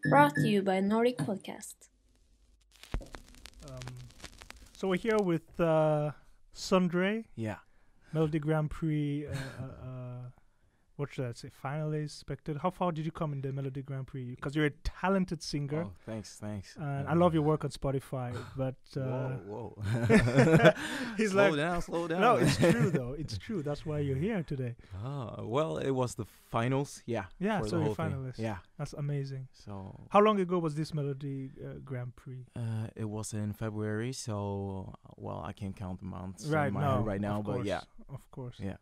Brought to you by Nordic Podcast. Um, so we're here with Sundre, Yeah. Melody Grand Prix. What should I say? Finalist, expected. How far did you come in the Melody Grand Prix? Because you're a talented singer, Oh, thanks. and I love your work on Spotify. But Whoa. he's slow like, down, slow down. no, it's true though. It's true. That's why you're here today. Well, it was the finals. Yeah. Yeah, for so the you're whole thing. finalist. Yeah. That's amazing. So How long ago was this Melody Grand Prix? it was in February. So I can't count the months Right in my now, head right now, of but course, yeah. of course. Yeah.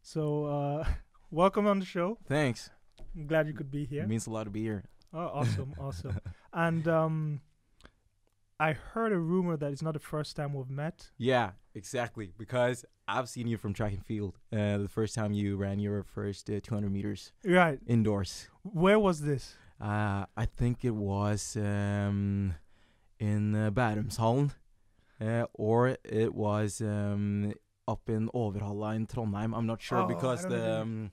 So welcome on the show. Thanks. I'm glad you could be here. It means a lot to be here. Oh, awesome, awesome. And I heard a rumor that it's not the first time we've met. Yeah, exactly. Because I've seen you from track and field. The first time you ran your first 200 meters Right. indoors. Where was this? I think it was in Bærumshallen, or it was up in Overhalla in Trondheim. I'm not sure Oh, because I don't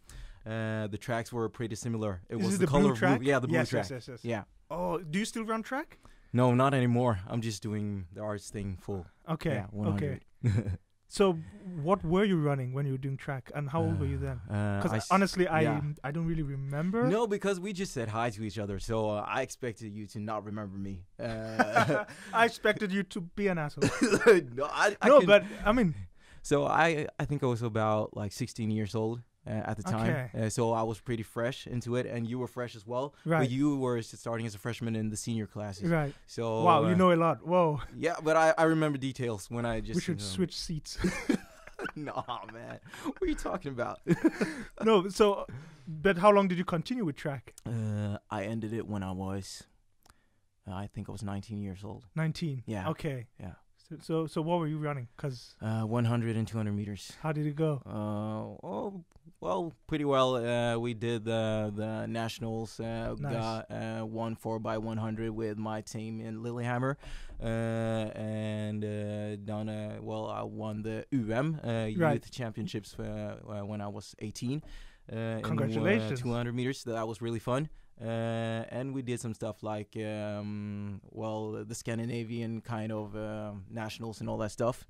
the tracks were pretty similar. It Is was it the the color blue of track? blue. Yeah, the blue Yes, track. yes. Yeah. Oh, do you still run track? No, not anymore. I'm just doing the arts thing full. Okay, Yeah, 100. okay. So, what were you running when you were doing track, and how old were you then? Because honestly, yeah. I don't really remember. No, because we just said hi to each other, so I expected you to not remember me. I expected you to be an asshole. No, I No, can- but I mean, So I think I was about like 16 years old at the time. Okay. So I was pretty fresh into it, and you were fresh as well. Right. But you were starting as a freshman in the senior classes. right. So Wow, you know a lot. Whoa, Yeah, but I remember details when I just. we should switch seats. Nah, man. What are you talking about? No, so, but how long did you continue with track? I ended it when I was. I think I was 19 years old. 19. Yeah. Okay. Yeah. So what were you running? Because 100 and 200 meters. how did it go? Well, pretty well. We did the nationals. Got won 4x100 with my team in Lillehammer, and done. I won the Right. Youth Championships when I was 18. Congratulations. In 200 meters. That was really fun. And we did some stuff like, the Scandinavian kind of nationals and all that stuff.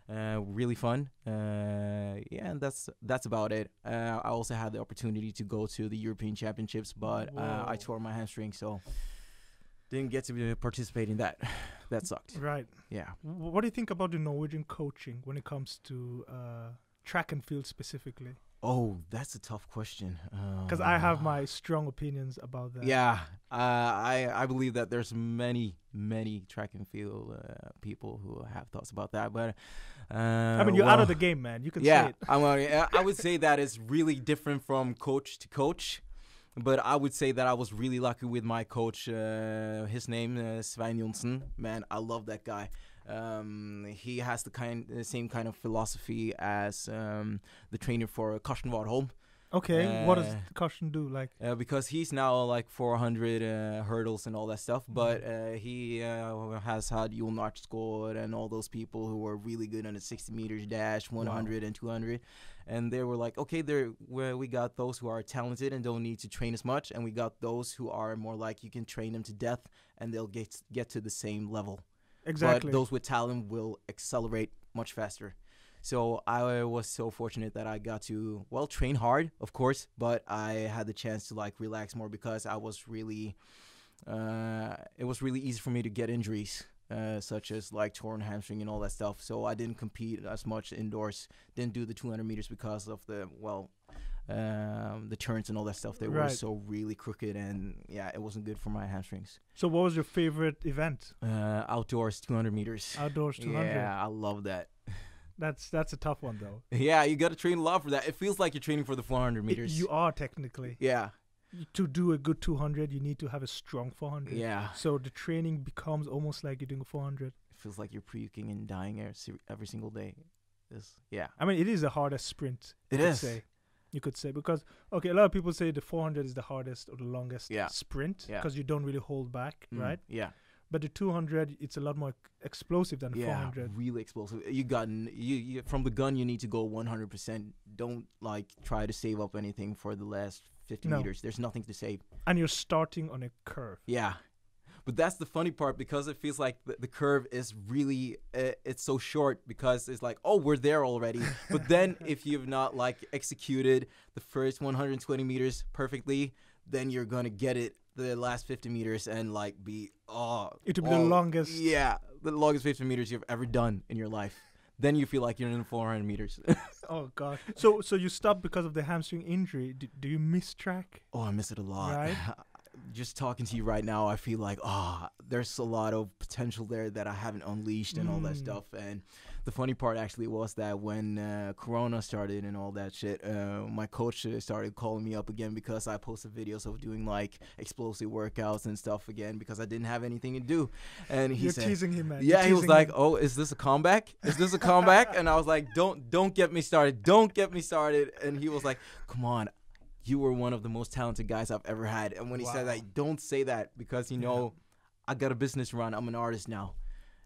Really fun. And that's about it. I also had the opportunity to go to the European Championships, but Whoa. I tore my hamstring, so didn't get to participate in that. That sucked. Right. Yeah. What do you think about the Norwegian coaching when it comes to track and field specifically? Oh, that's a tough question. Because I have my strong opinions about that. Yeah, I believe that there's many track and field people who have thoughts about that, but I mean, you're out of the game, man. You can say Yeah, it. I would say that it's really different from coach to coach, but I would say that I was really lucky with my coach. His name Svein Johnsen. Man, I love that guy. He has the same kind of philosophy as the trainer for Karsten Warholm. Okay, what does the caution do? Like, Because he's now like 400 hurdles and all that stuff, but he has had Jon Artsgaard and all those people who were really good on the 60 meters dash, 100 and 200, and they were like, okay, we got those who are talented and don't need to train as much, and we got those who are more like you can train them to death and they'll get to the same level. exactly. But those with talent will accelerate much faster. So I was so fortunate that I got to, train hard, of course, but I had the chance to like relax more because I was really, it was really easy for me to get injuries, such as like torn hamstring and all that stuff. So I didn't compete as much indoors, didn't do the 200 meters because of the turns and all that stuff. They were Right. so really crooked, and yeah, it wasn't good for my hamstrings. So what was your favorite event? Outdoors 200 meters. Outdoors 200. Yeah, I love that. That's a tough one though. Yeah, you got to train a lot for that. It feels like you're training for the 400 meters. You are technically. Yeah, To do a good 200, you need to have a strong 400. yeah. So the training becomes almost like you're doing a 400. It feels like you're puking and dying every single day. Yeah. I mean, it is the hardest sprint. It you could is. say. You could say because a lot of people say the 400 is the hardest or the longest Yeah. sprint Yeah. because you don't really hold back, right? Yeah. But the 200, it's a lot more explosive than the Yeah, 400. really explosive. You from the gun. You need to go 100%. Don't like try to save up anything for the last 50 No. meters. There's nothing to save. And you're starting on a curve. Yeah. But that's the funny part, because it feels like the curve is really, it's so short, because it's like, oh, we're there already. But then if you've not like executed the first 120 meters perfectly, then you're going to get it the last 50 meters and like be, It'll be the longest. Yeah, the longest 50 meters you've ever done in your life. Then you feel like you're in 400 meters. Oh God. So you stopped because of the hamstring injury. Do you miss track? Oh, I miss it a lot. Right. Just talking to you right now, I feel like, there's a lot of potential there that I haven't unleashed and all that stuff. And the funny part actually was that when Corona started and all that shit, my coach started calling me up again because I posted videos of doing like explosive workouts and stuff again because I didn't have anything to do. And he You're said, teasing him, man. yeah, You're he was teasing like, him. oh, is this a comeback? Is this a comeback? And I was like, don't get me started. Don't get me started. And he was like, come on. You were one of the most talented guys I've ever had. And when he said Wow. that, don't say that because, you know, I got a business to run. I'm an artist now.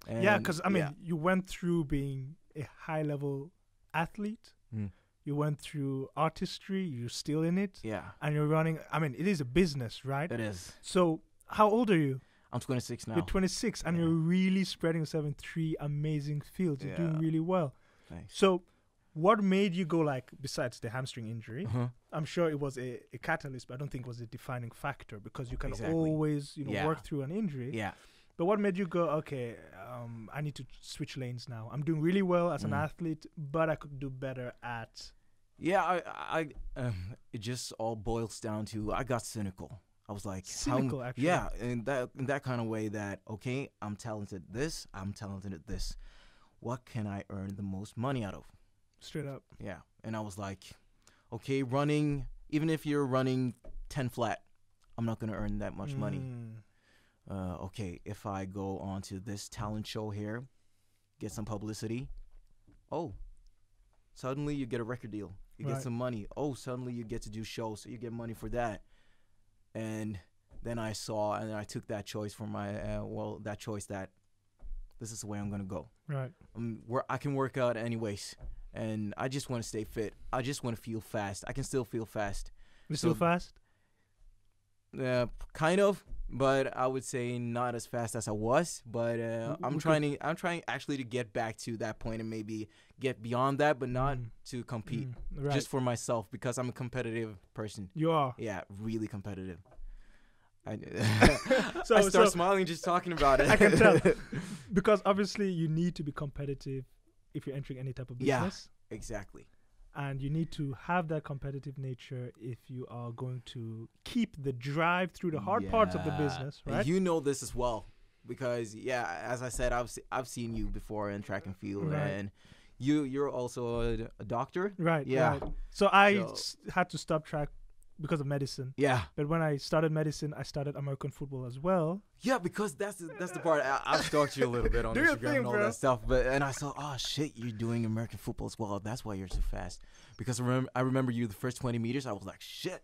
And Yeah, because I mean, you went through being a high-level athlete. Mm. You went through artistry. You're still in it, Yeah, and you're running. I mean, it is a business, right? it is. So, how old are you? I'm 26 now. You're 26, and Yeah. you're really spreading yourself in 3 amazing fields. You're doing Yeah. really well. Thanks. So, what made you go like, besides the hamstring injury? Uh-huh. I'm sure it was a catalyst, but I don't think it was a defining factor because you can Exactly. always, Yeah. work through an injury. Yeah. But what made you go, okay, I need to switch lanes now. I'm doing really well as an athlete, but I could do better at... Yeah, it just all boils down to I got cynical. I was like, Cynical, actually. Yeah, in that kind of way that, okay, I'm talented at this, I'm talented at this. What can I earn the most money out of? Straight up. Yeah. And I was like, okay, running, even if you're running 10 flat, I'm not going to earn that much money. Okay, if I go on to this talent show here, get some publicity, suddenly you get a record deal. You Right. get some money. Suddenly you get to do shows, so you get money for that. And then I saw, and I took that choice for my, that choice that this is the way I'm going to go. Right. Where I can work out anyways. And I just want to stay fit. I just want to feel fast. I can still feel fast. You still So- fast? Kind of, but I would say not as fast as I was. But I'm trying actually to get back to that point and maybe get beyond that, but not to compete. Right. Just for myself because I'm a competitive person. You are. Yeah, really competitive. I So- I start so- smiling just talking about it. I can tell. Because obviously you need to be competitive if you're entering any type of Yeah. business. Exactly. And you need to have that competitive nature if you are going to keep the drive through the hard parts of the Yeah. business, And right? you know this as well because as I said, I've seen you before in track and field, Right. and you're also a doctor. Right. Yeah. Right. So I So- had to stop track because of medicine. Yeah, But when I started medicine, I started American football as well. yeah, because that's the part. I've stalked you a little bit on Do your Instagram thing, and all bro. that stuff, and I saw, oh shit, you're doing American football as well. That's why you're so fast. Because I remember you the first 20 meters. I was like, shit,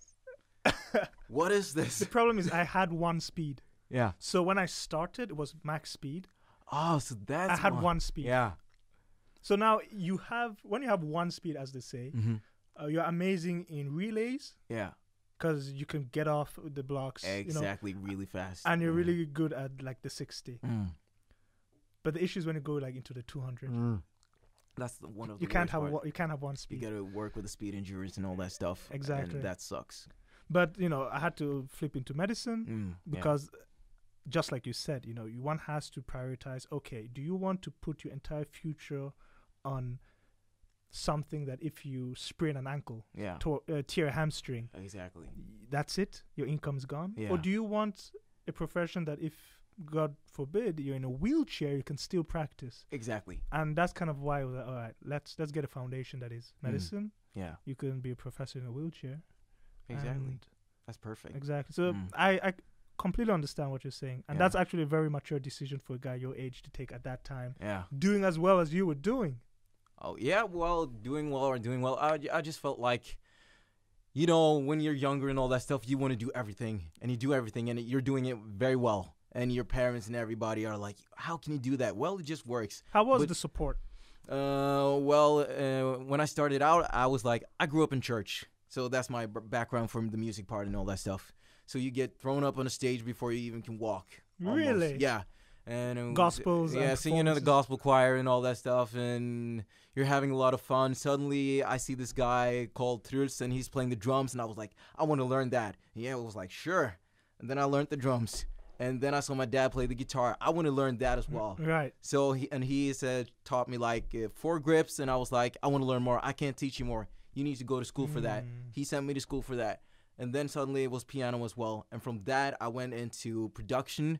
what is this? The problem is I had one speed. Yeah. So when I started, it was max speed. Oh, so that's I had one speed. Yeah. So now when you have one speed, as they say, Mm-hmm. you're amazing in relays Yeah. because you can get off the blocks, Exactly. Really fast. and you're really good at like the 60. Mm. But the issue is when you go like into the 200. That's one of the You can't worst part. you can't have one You speed. gotta work with the speed endurance and all that stuff. Exactly. And that sucks. But I had to flip into medicine Yeah. because, just like you said, one has to prioritize. Okay, do you want to put your entire future on something that if you sprain an ankle, Yeah. tear a hamstring, Exactly. that's it? Your income's gone. Yeah. Or do you want a profession that if God forbid you're in a wheelchair, you can still practice? Exactly. And that's kind of why I was like, all right, let's get a foundation that is medicine. Yeah. You can be a professor in a wheelchair. Exactly. And That's perfect. exactly. So Mm. I completely understand what you're saying, and Yeah. that's actually a very mature decision for a guy your age to take at that time, Yeah. doing as well as you were doing. Oh yeah. Well, doing well. I just felt like, when you're younger and all that stuff, you want to do everything, and you do everything, and you're doing it very well. And your parents and everybody are like, "How can you do that?" Well, it just works. How was But- the support? When I started out, I was like, I grew up in church. So that's my background from the music part and all that stuff. So you get thrown up on a stage before you even can walk. Almost. Really? Yeah. And Gospels. yeah, and singing in the performances. gospel choir and all that stuff, and you're having a lot of fun. Suddenly, I see this guy called Truls, and he's playing the drums, and I was like, I want to learn that. Yeah, I was like, sure. And then I learned the drums, and then I saw my dad play the guitar. I want to learn that as well. Right. So he said taught me like 4 grips, and I was like, I want to learn more. I can't teach you more. You need to go to school for that. He sent me to school for that, and then suddenly it was piano as well. And from that, I went into production.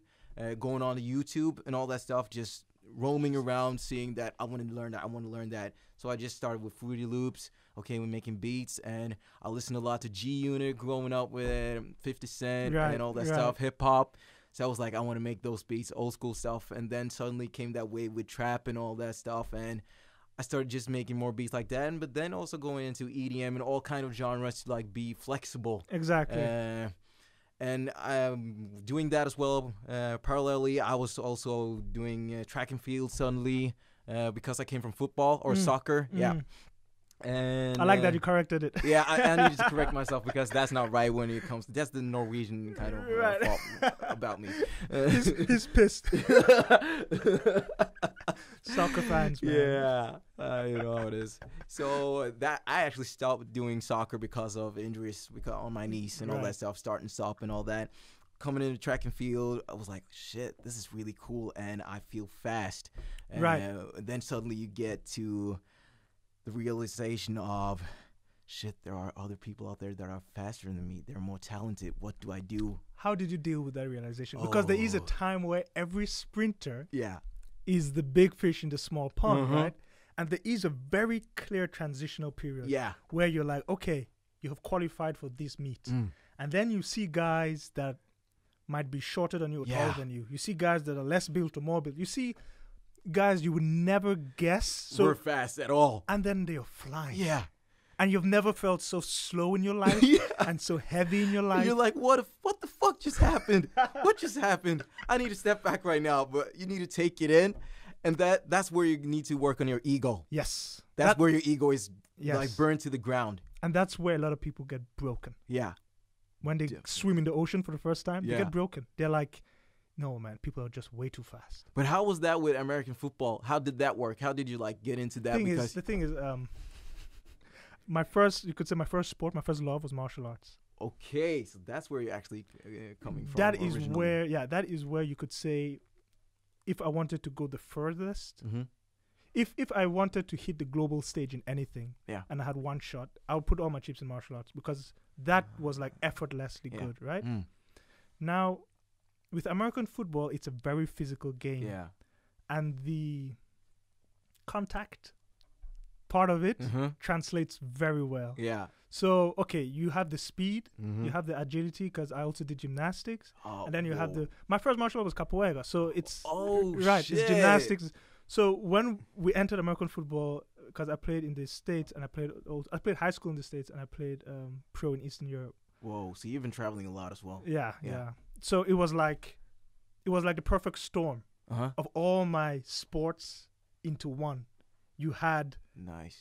Going on to YouTube and all that stuff, just roaming around, seeing that I want to learn that, I want to learn that. So I just started with Fruity Loops, okay, we're making beats, and I listened a lot to G-Unit growing up with 50 Cent and all that stuff, hip-hop. So I was like, I want to make those beats, old school stuff, and then suddenly came that wave with trap and all that stuff, and I started just making more beats like that, but then also going into EDM and all kind of genres to like be flexible. Exactly. And doing that as well. Parallelly, I was also doing track and field suddenly because I came from football or soccer. Yeah. And I like that you corrected it. Yeah, I needed to correct myself because that's not right when it comes. That's the Norwegian kind of fault about me. He's pissed. Soccer fans, man. Yeah, you know how it is. So that I actually stopped doing soccer because of injuries, because on my knees and all that stuff, start and stop and all that. Coming into track and field, I was like, shit, this is really cool, and I feel fast. And then suddenly you get to the realization of, shit, there are other people out there that are faster than me. They're more talented. What do I do? How did you deal with that realization? Because there is a time where every sprinter is the big fish in the small pond, right? And there is a very clear transitional period where you're like, okay, you have qualified for this meet. And then you see guys that might be shorter than you or taller than you. You see guys that are less built or more built. You see guys you would never guess. We're fast at all. And then they're flying. Yeah. And you've never felt so slow in your life and so heavy in your life. You're like, what the fuck just happened? What just happened? I need to step back right now, but you need to take it in. And that's where you need to work on your ego. Yes. That's where your ego is like burned to the ground. And that's where a lot of people get broken. Yeah. When they swim in the ocean for the first time, they get broken. They're like, no, man, people are just way too fast. But how was that with American football? How did that work? How did you like get into that? The thing is, my first sport, my first love was martial arts. Okay, so that's where you're actually coming from. That is where you could say, if I wanted to go the furthest, if I wanted to hit the global stage in anything, and I had one shot, I would put all my chips in martial arts because that was like effortlessly good, right? Now, with American football, it's a very physical game. Yeah. And the contact part of it translates very well. Yeah. So, okay, you have the speed, you have the agility, because I also did gymnastics. And then you have my first martial art was capoeira. So it's, it's gymnastics. So when we entered American football, because I played in the States and I played high school in the States and I played pro in Eastern Europe. Whoa, so you've been traveling a lot as well. Yeah. So it was like the perfect storm of all my sports into one. You had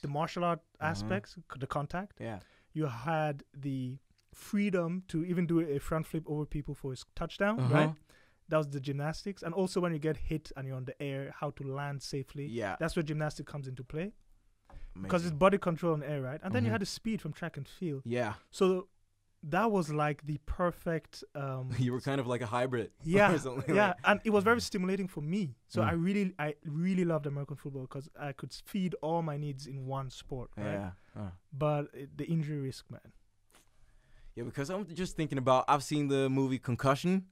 the martial art aspects, the contact. Yeah. You had the freedom to even do a front flip over people for his touchdown, right? That was the gymnastics. And also when you get hit and you're on the air, how to land safely. Yeah. That's where gymnastics comes into play. Because it's body control in air, right? And then you had the speed from track and field. Yeah. So that was like the perfect... you were kind of like a hybrid. Yeah. Yeah. And it was very stimulating for me. So I really loved American football because I could feed all my needs in one sport, right? Yeah. But the injury risk, man. Yeah, because I'm just thinking about... I've seen the movie Concussion.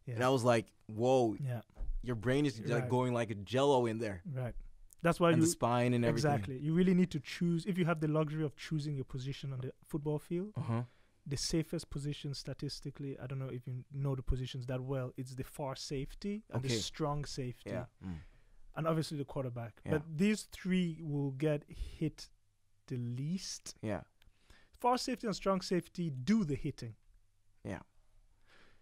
Yeah. And I was like, whoa. Yeah. Your brain is like going like a jello in there. Right. That's why the spine and everything. Exactly. You really need to choose. If you have the luxury of choosing your position on the football field, the safest position statistically, I don't know if you know the positions that well, it's the far safety and the strong safety. Yeah. And obviously the quarterback. Yeah. But these three will get hit the least. Yeah. Far safety and strong safety do the hitting. Yeah.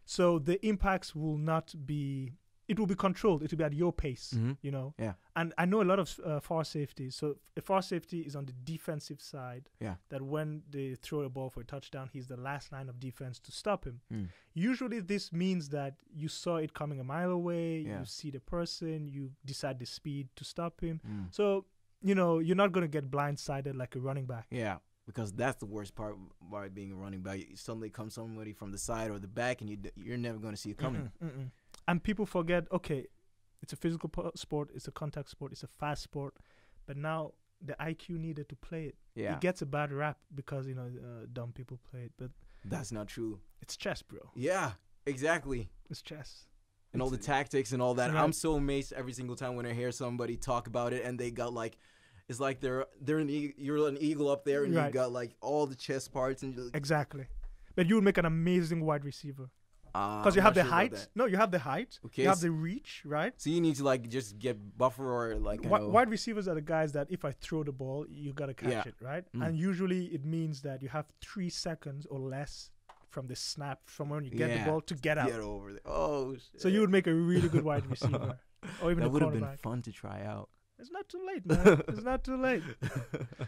So the impacts will not be it will be controlled. It will be at your pace, you know. Yeah. And I know a lot of far safety. So a far safety is on the defensive side. Yeah. That when they throw a ball for a touchdown, he's the last line of defense to stop him. Usually this means that you saw it coming a mile away. Yeah. You see the person. You decide the speed to stop him. So, you know, you're not going to get blindsided like a running back. Yeah. Because that's the worst part about being a running back. Suddenly comes somebody from the side or the back, and you're never going to see it coming. And people forget, okay, it's a physical sport, it's a contact sport, it's a fast sport, but now the IQ needed to play it. Yeah. It gets a bad rap because, you know, dumb people play it, but that's not true. it's chess, bro. Yeah, exactly. It's chess. And it's all the tactics and all that. Right. I'm so amazed every single time when I hear somebody talk about it, and they got like, it's like you're an eagle up there, and Right. you got like all the chest parts and just, Exactly. But you would make an amazing wide receiver. Because you I'm have not the sure about height. that. No, you have the height. Okay, You have so- the reach, right? So you need to like just get buffer or like Wide receivers are the guys that if I throw the ball, you got to catch Yeah. it, right? Mm. And usually it means that you have 3 seconds or less from the snap, from when you get Yeah. the ball to get out. get over there. Oh, shit. So you would make a really good wide receiver. Or even that a would have been cornerback. fun to try out. It's not too late, man. It's not too late.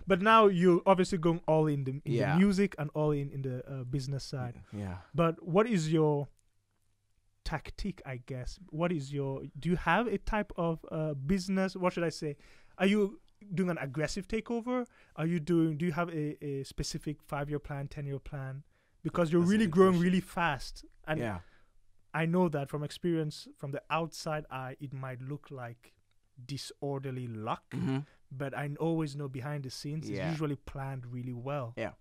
But now you're obviously going all in the Yeah. music and all in the business side. Yeah. But what is your tactic, I guess? Do you have a type of business? What should I say? Are you doing an aggressive takeover? Do you have a specific 5-year plan, 10-year plan? Because you're That's a really good growing question. really fast. And Yeah. I know that from experience, from the outside eye, it might look like disorderly luck. But I always know behind the scenes Yeah. it's usually planned really well. Yeah.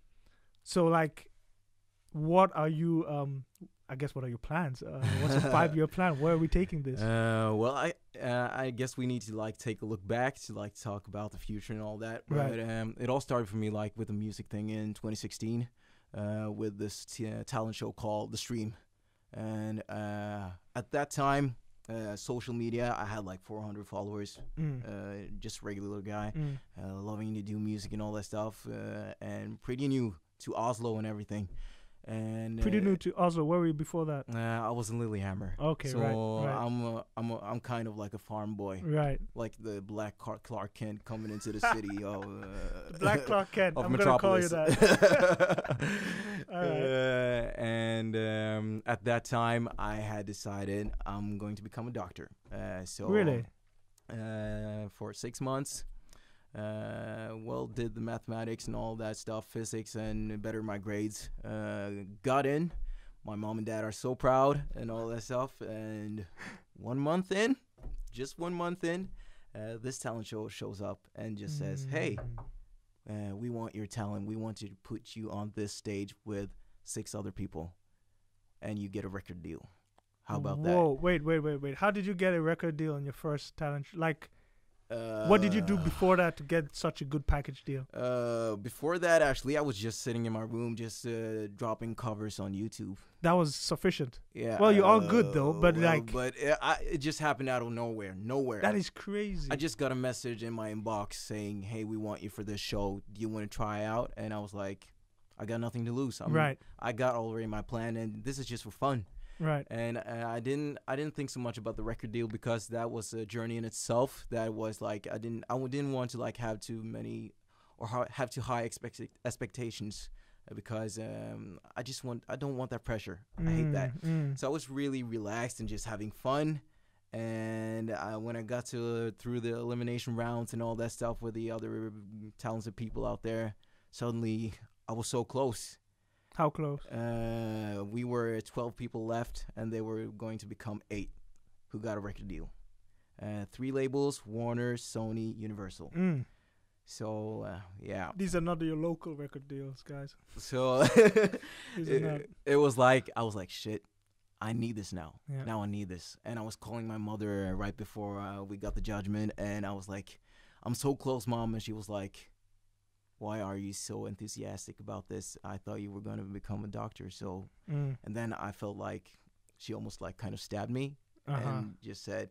So like, what are you? I guess what are your plans? What's your 5-year plan? Where are we taking this? Well, I guess we need to like take a look back to like talk about the future and all that. Right. But it all started for me like with the music thing in 2016, with this talent show called The Stream, and at that time, social media, I had like 400 followers. Just regular guy, loving to do music and all that stuff, and pretty new to Oslo and everything. And Pretty new to Oslo. Where were you before that? I was in Lillehammer. Okay, so right. I'm kind of like a farm boy, Right. like the Black Clark Kent coming into the city of Black Clark Kent. of I'm gonna call you Metropolis. that. All right. And at that time, I had decided I'm going to become a doctor. So Really? For 6 months. Did the mathematics and all that stuff, physics, and better my grades. Got in. My mom and dad are so proud and all that stuff. And 1 month in, just 1 month in, this talent show shows up and just says, "Hey, we want your talent. We want to put you on this stage with 6 other people, and you get a record deal. How about that?" Whoa! Wait! How did you get a record deal on your first talent? What did you do before that to get such a good package deal? Before that, actually, I was just sitting in my room, just dropping covers on YouTube. That was sufficient. Yeah. Well, you're all good though, but it just happened out of nowhere. That is crazy. I just got a message in my inbox saying, "Hey, we want you for this show. Do you want to try out?" And I was like, I got nothing to lose. Right. I got already my plan, and this is just for fun. Right. And I didn't think so much about the record deal because that was a journey in itself. That was like I didn't want to like have too many or have too high expectations because I don't want that pressure. I hate that. So I was really relaxed and just having fun. And when I got through the elimination rounds and all that stuff with the other talented people out there, suddenly I was so close. How close? We were 12 people left, and they were going to become 8 who got a record deal. 3 labels: Warner, Sony, Universal. So, yeah. These are not your local record deals, guys. So it was like, I was like, shit, I need this now. Yeah. Now I need this. And I was calling my mother right before we got the judgment, and I was like, I'm so close, Mom. And she was like, why are you so enthusiastic about this? I thought you were going to become a doctor. So, and then I felt like she almost like kind of stabbed me and just said,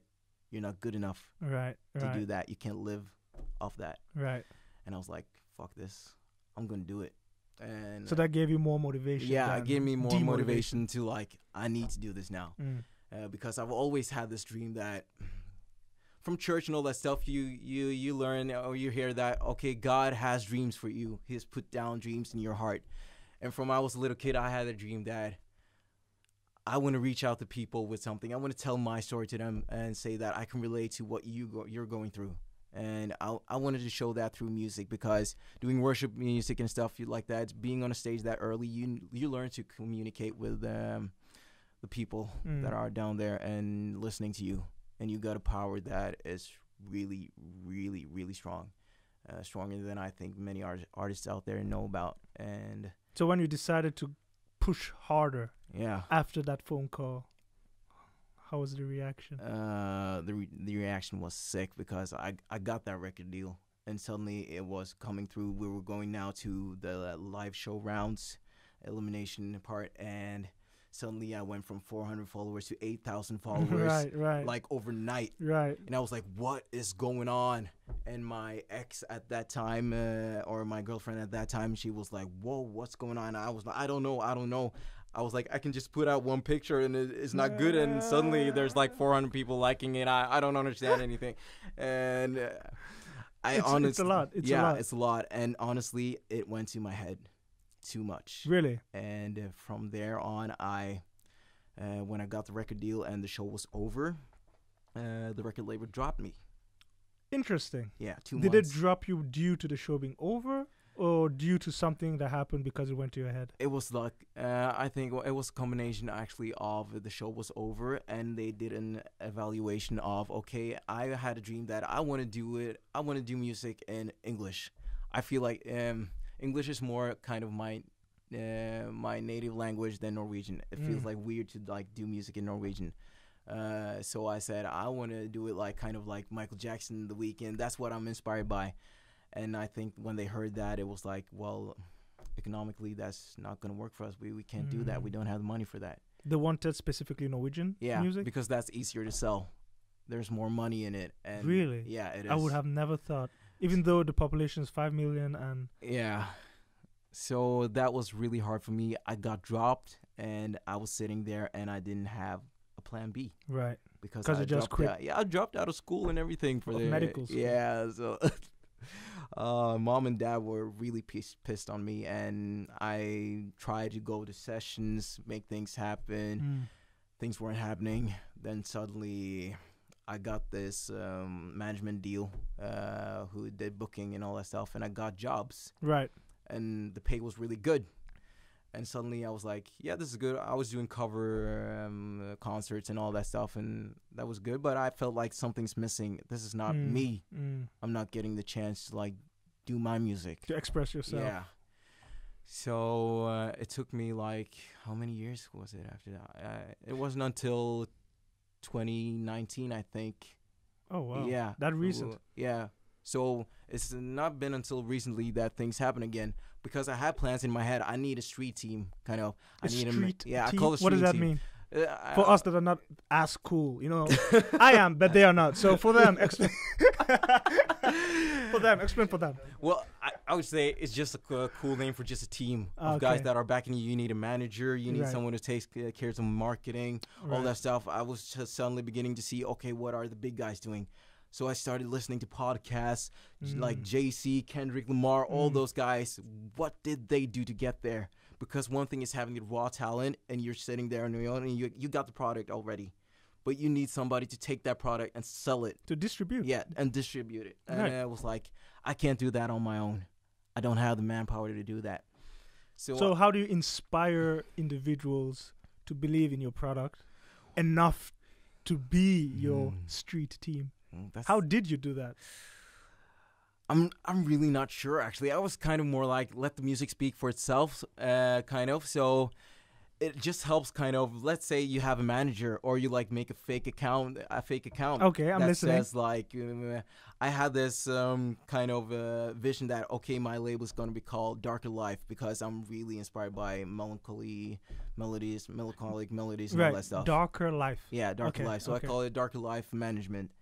you're not good enough to do that. You can't live off that. Right. And I was like, fuck this. I'm going to do it. And so that gave you more motivation. Yeah, it gave me more motivation to like, I need to do this now. because I've always had this dream that from church and all that stuff, you learn or you hear that, okay, God has dreams for you. He has put down dreams in your heart. And from when I was a little kid, I had a dream that I want to reach out to people with something. I want to tell my story to them and say that I can relate to what you're going through. And I wanted to show that through music, because doing worship music and stuff like that, being on a stage that early, you learn to communicate with the people that are down there and listening to you. And you got a power that is really, really, really strong, stronger than I think many artists out there know about. And so when you decided to push harder, after that phone call, how was the reaction? The reaction was sick, because I got that record deal, and suddenly it was coming through. We were going now to the live show rounds, elimination part, and suddenly I went from 400 followers to 8,000 followers, right, like overnight. Right. And I was like, what is going on? And my ex at that time, or my girlfriend at that time, she was like, whoa, what's going on? I was like, I don't know. I was like, I can just put out one picture and it's not good, and suddenly there's like 400 people liking it. I don't understand anything. And it's a lot. It's a lot. And honestly, it went to my head too much. Really? And from there on, when I got the record deal and the show was over, the record label dropped me. Interesting. Yeah, 2 months. Did it drop you due to the show being over, or due to something that happened because it went to your head? It was like, I think it was a combination actually of the show was over and they did an evaluation of, okay, I had a dream that I want to do it. I want to do music in English. I feel like English is more kind of my native language than Norwegian. It feels like weird to like do music in Norwegian. So I said, I want to do it like kind of like Michael Jackson, The Weeknd. That's what I'm inspired by. And I think when they heard that, it was like, well, economically, that's not going to work for us. We can't do that. We don't have the money for that. They wanted specifically Norwegian music? Because that's easier to sell. There's more money in it. And really? Yeah, it is. I would have never thought, even though the population is 5 million and... Yeah. So that was really hard for me. I got dropped, and I was sitting there, and I didn't have a plan B. Right. Because you just quit. I dropped out of school and everything for the medical school. Yeah, so... Mom and dad were really pissed on me, and I tried to go to sessions, make things happen. Things weren't happening. Then suddenly I got this management deal who did booking and all that stuff, and I got jobs. Right. And the pay was really good. And suddenly I was like, yeah, this is good. I was doing cover concerts and all that stuff, and that was good. But I felt like something's missing. This is not me. I'm not getting the chance to like do my music. To express yourself. Yeah. So it took me like, how many years was it after that? It wasn't until 2019, I think. Oh, wow. Yeah. That recent. Yeah. So it's not been until recently that things happen again, because I had plans in my head. I need a street team, kind of. I call it street team? What does that mean? For us that are not as cool, you know, I am, but they are not. So for them, explain. Explain for them. Well, I would say it's just a cool name for just a team of guys that are backing you. You need a manager. You need someone who takes care of some marketing, all that stuff. I was just suddenly beginning to see, okay, what are the big guys doing? So I started listening to podcasts like JC, Kendrick Lamar, all those guys. What did they do to get there? Because one thing is having the raw talent, and you're sitting there on your own, and you got the product already. But you need somebody to take that product and sell it. To distribute. Yeah, and distribute it. And I was like, I can't do that on my own. I don't have the manpower to do that. So how do you inspire individuals to believe in your product enough to be your street team? How did you do that? I'm really not sure, actually. I was kind of more like, let the music speak for itself, kind of. So it just helps kind of, let's say you have a manager, or you like make a fake account. Okay, I'm listening. That says like, I had this kind of vision that, okay, my label is going to be called Darker Life, because I'm really inspired by melancholic melodies and all that stuff. Darker Life. Yeah, Darker Life. So I call it Darker Life Management.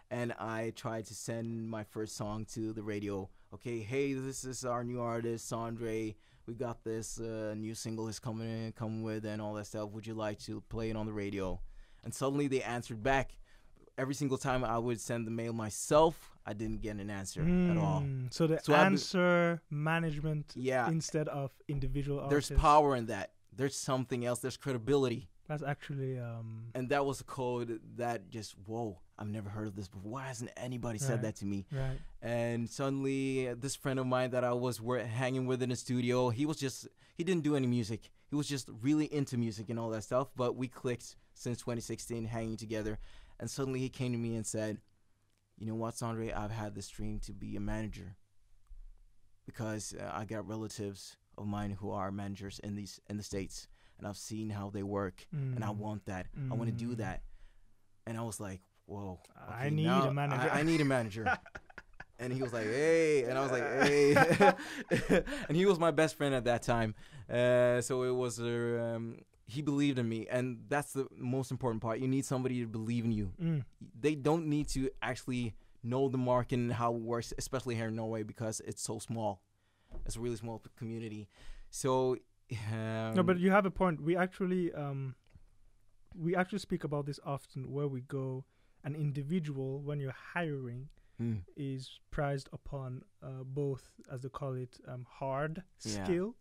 And I tried to send my first song to the radio. Okay, hey, this is our new artist, Sondre. We got this new single is coming with and all that stuff. Would you like to play it on the radio? And suddenly they answered back. Every single time I would send the mail myself, I didn't get an answer at all. So the answer management instead of individual artists. There's power in that. There's something else. There's credibility. That's actually... and that was a code that just, whoa, I've never heard of this before. Why hasn't anybody said that to me? Right. And suddenly, this friend of mine that I was hanging with in the studio, he didn't do any music. He was just really into music and all that stuff. But we clicked since 2016, hanging together. And suddenly he came to me and said, you know what, Sondre, I've had this dream to be a manager. Because I got relatives of mine who are managers in the States. And I've seen how they work, and I want that. I want to do that. And I was like, whoa. Okay, I need a manager. I need a manager. And he was like, hey. And I was like, hey. And he was my best friend at that time. So it was, he believed in me. And that's the most important part. You need somebody to believe in you. They don't need to actually know the market and how it works, especially here in Norway, because it's so small. It's a really small community. So... no, but you have a point. We actually speak about this often, where we go, an individual, when you're hiring, is prized upon both, as they call it, hard skill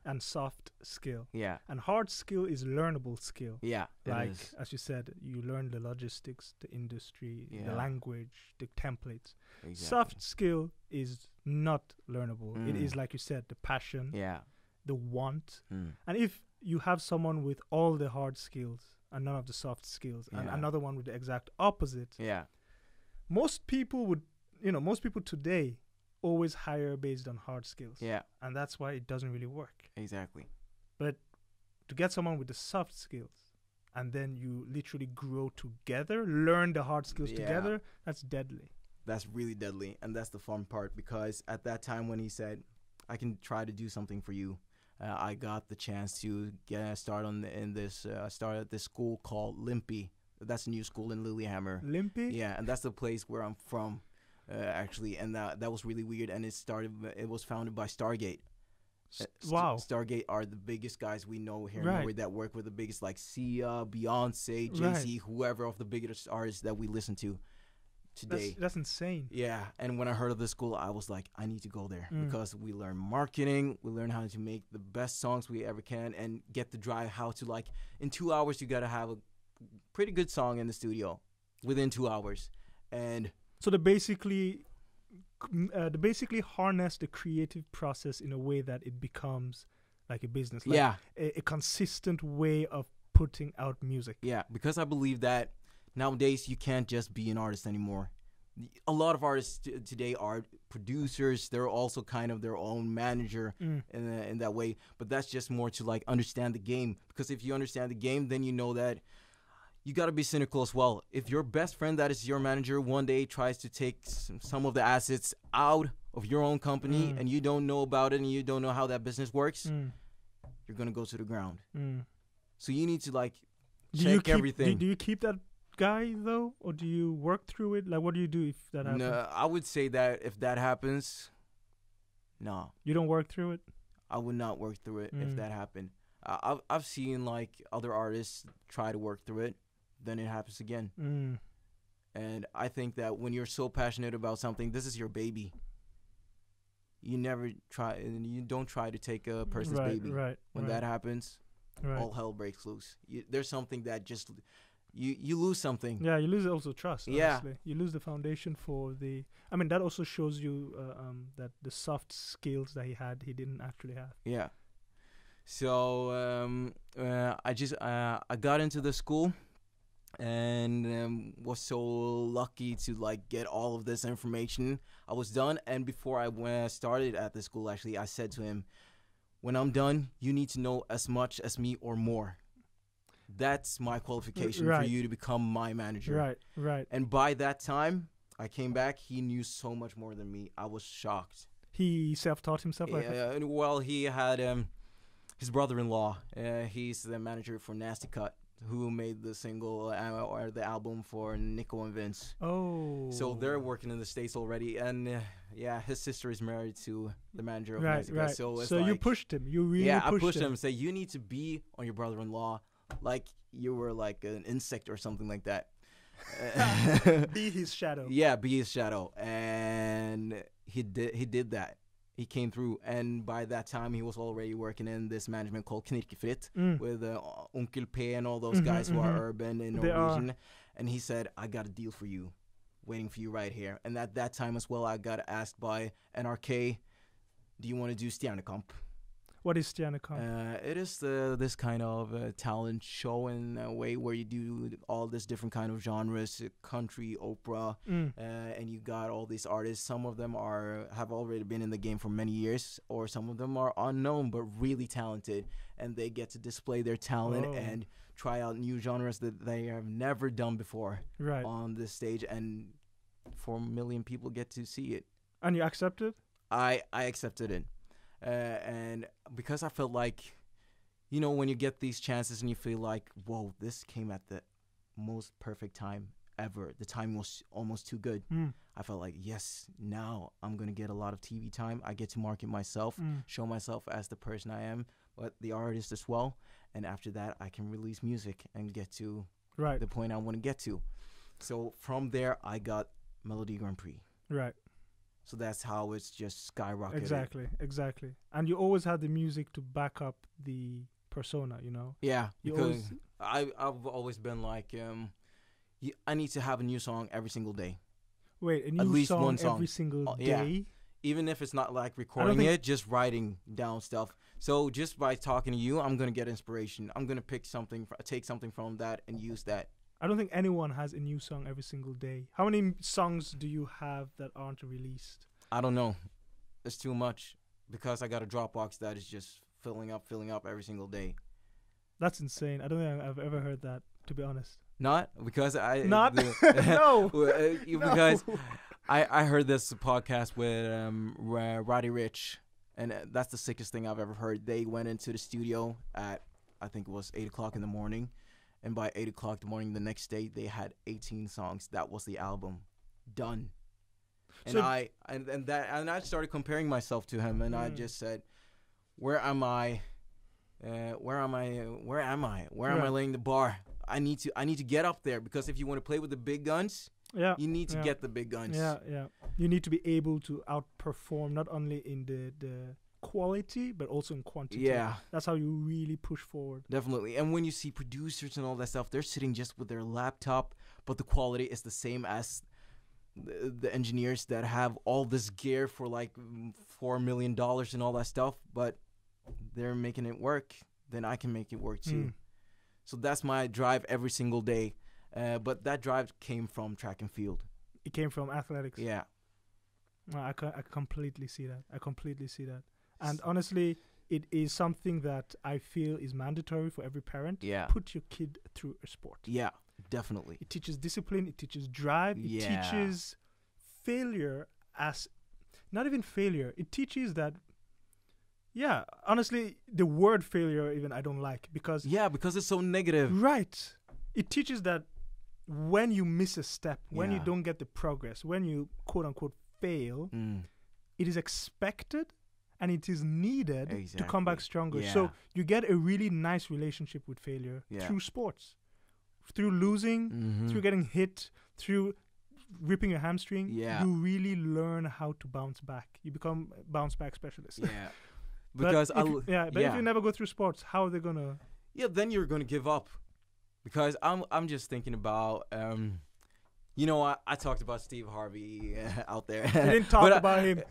and soft skill. Yeah. And hard skill is learnable skill. Yeah. Like, as you said, you learn the logistics, the industry, the language, the templates. Exactly. Soft skill is not learnable. It is, like you said, the passion. Yeah. The want. And if you have someone with all the hard skills and none of the soft skills, and another one with the exact opposite, most people today always hire based on hard skills. Yeah. And that's why it doesn't really work. Exactly. But to get someone with the soft skills and then you literally grow together, learn the hard skills together, that's deadly. That's really deadly. And that's the fun part, because at that time when he said, I can try to do something for you, I got the chance to start at this school called Limpi. That's a new school in Lillehammer. Limpi? Yeah, and that's the place where I'm from, actually. And that was really weird. And it was founded by Stargate. Wow. Stargate are the biggest guys we know here in Norway that work with the biggest, like Sia, Beyonce, Jay-Z, whoever of the biggest artists that we listen to today. That's insane. Yeah, and when I heard of the school, I was like, I need to go there, because we learn marketing, we learn how to make the best songs we ever can, and get the drive how to, like, in 2 hours you gotta have a pretty good song in the studio within 2 hours. And so they basically harness the creative process in a way that it becomes like a business, like a consistent way of putting out music. Yeah, because I believe that nowadays, you can't just be an artist anymore. A lot of artists today are producers. They're also kind of their own manager in that way. But that's just more to, like, understand the game. Because if you understand the game, then you know that you got to be cynical as well. If your best friend that is your manager one day tries to take some of the assets out of your own company and you don't know about it and you don't know how that business works, you're going to go to the ground. So you need to, like, check everything. Do you keep that guy though, or do you work through it? Like, what do you do if that happens? No, I would say that if that happens, no. You don't work through it? I would not work through it if that happened. I've seen, like, other artists try to work through it, then it happens again. And I think that when you're so passionate about something, this is your baby. You don't try to take a person's baby. When that happens, all hell breaks loose. There's something that just... You lose something. Yeah, you lose also trust. Honestly. You lose the foundation for the... I mean, that also shows you that the soft skills that he didn't actually have. Yeah. So I got into the school and was so lucky to, like, get all of this information. I was done, and before I started at the school, actually, I said to him, when I'm done, you need to know as much as me or more. That's my qualification for you to become my manager. Right. And by that time, I came back. He knew so much more than me. I was shocked. He self-taught himself? Well, he had his brother-in-law. He's the manager for Nasty Cut, who made the single or the album for Nico and Vince. Oh. So they're working in the States already. And his sister is married to the manager of Nasty Cut. So you pushed him. You really pushed him. I pushed him and said, you need to be on your brother-in-law. Like, you were like an insect or something like that. Be his shadow. Yeah, be his shadow. And he did that. He came through, and by that time he was already working in this management called Knirkefritt with Onkel P and all those guys who are urban and Norwegian. And he said, I got a deal for you, waiting for you right here. And at that time as well, I got asked by NRK, do you want to do Stjernekamp? What is Stjernekamp? It is this kind of talent show in a way where you do all this different kind of genres, country, opera, and you got all these artists. Some of them have already been in the game for many years, or some of them are unknown but really talented, and they get to display their talent and try out new genres that they have never done before on this stage, and 4 million people get to see it. And you accepted? I accepted it. And because I felt like, you know, when you get these chances and you feel like, whoa, this came at the most perfect time ever. The time was almost too good. I felt like, yes, now I'm going to get a lot of TV time. I get to market myself, show myself as the person I am, but the artist as well. And after that, I can release music and get to the point I want to get to. So from there, I got Melody Grand Prix. Right. So that's how it's just skyrocketed. Exactly. And you always had the music to back up the persona, you know? Yeah, because I've always been like, I need to have a new song every single day. Wait, a new song every single day? Yeah. Even if it's not like recording it, just writing down stuff. So just by talking to you, I'm going to get inspiration. I'm going to take something from that and use that. I don't think anyone has a new song every single day. How many songs do you have that aren't released? I don't know. It's too much because I got a Dropbox that is just filling up every single day. That's insane. I don't think I've ever heard that, to be honest. Not? Because I... Not? No. Because I heard this podcast with Roddy Ricch, and that's the sickest thing I've ever heard. They went into the studio at, I think it was 8 o'clock in the morning. And by 8 o'clock the morning the next day, they had 18 songs. That was the album done. And so I started comparing myself to him, and I just said, "Where am I? Where am I laying the bar? I need to get up there, because if you want to play with the big guns, you need to get the big guns. Yeah. You need to be able to outperform not only in the quality but also in quantity. Yeah, that's how you really push forward. Definitely. And when you see producers and all that stuff, they're sitting just with their laptop, but the quality is the same as the engineers that have all this gear for like $4 million and all that stuff, but they're making it work. Then I can make it work too. So that's my drive every single day. But that drive came from track and field. It came from athletics. Yeah. I completely see that. And honestly, it is something that I feel is mandatory for every parent. Yeah. Put your kid through a sport. Yeah, definitely. It teaches discipline. It teaches drive. It teaches failure as... Not even failure. It teaches that... Yeah, honestly, the word failure even I don't like, because... Yeah, because it's so negative. Right. It teaches that when you miss a step, when you don't get the progress, when you quote-unquote fail, it is expected and it is needed to come back stronger. Yeah. So you get a really nice relationship with failure through sports, through losing, through getting hit, through ripping your hamstring. Yeah. You really learn how to bounce back. You become a bounce back specialist. Yeah. Because if you never go through sports, how are they gonna? Yeah, then you're gonna give up. Because I'm just thinking about I talked about Steve Harvey out there. You didn't talk about him.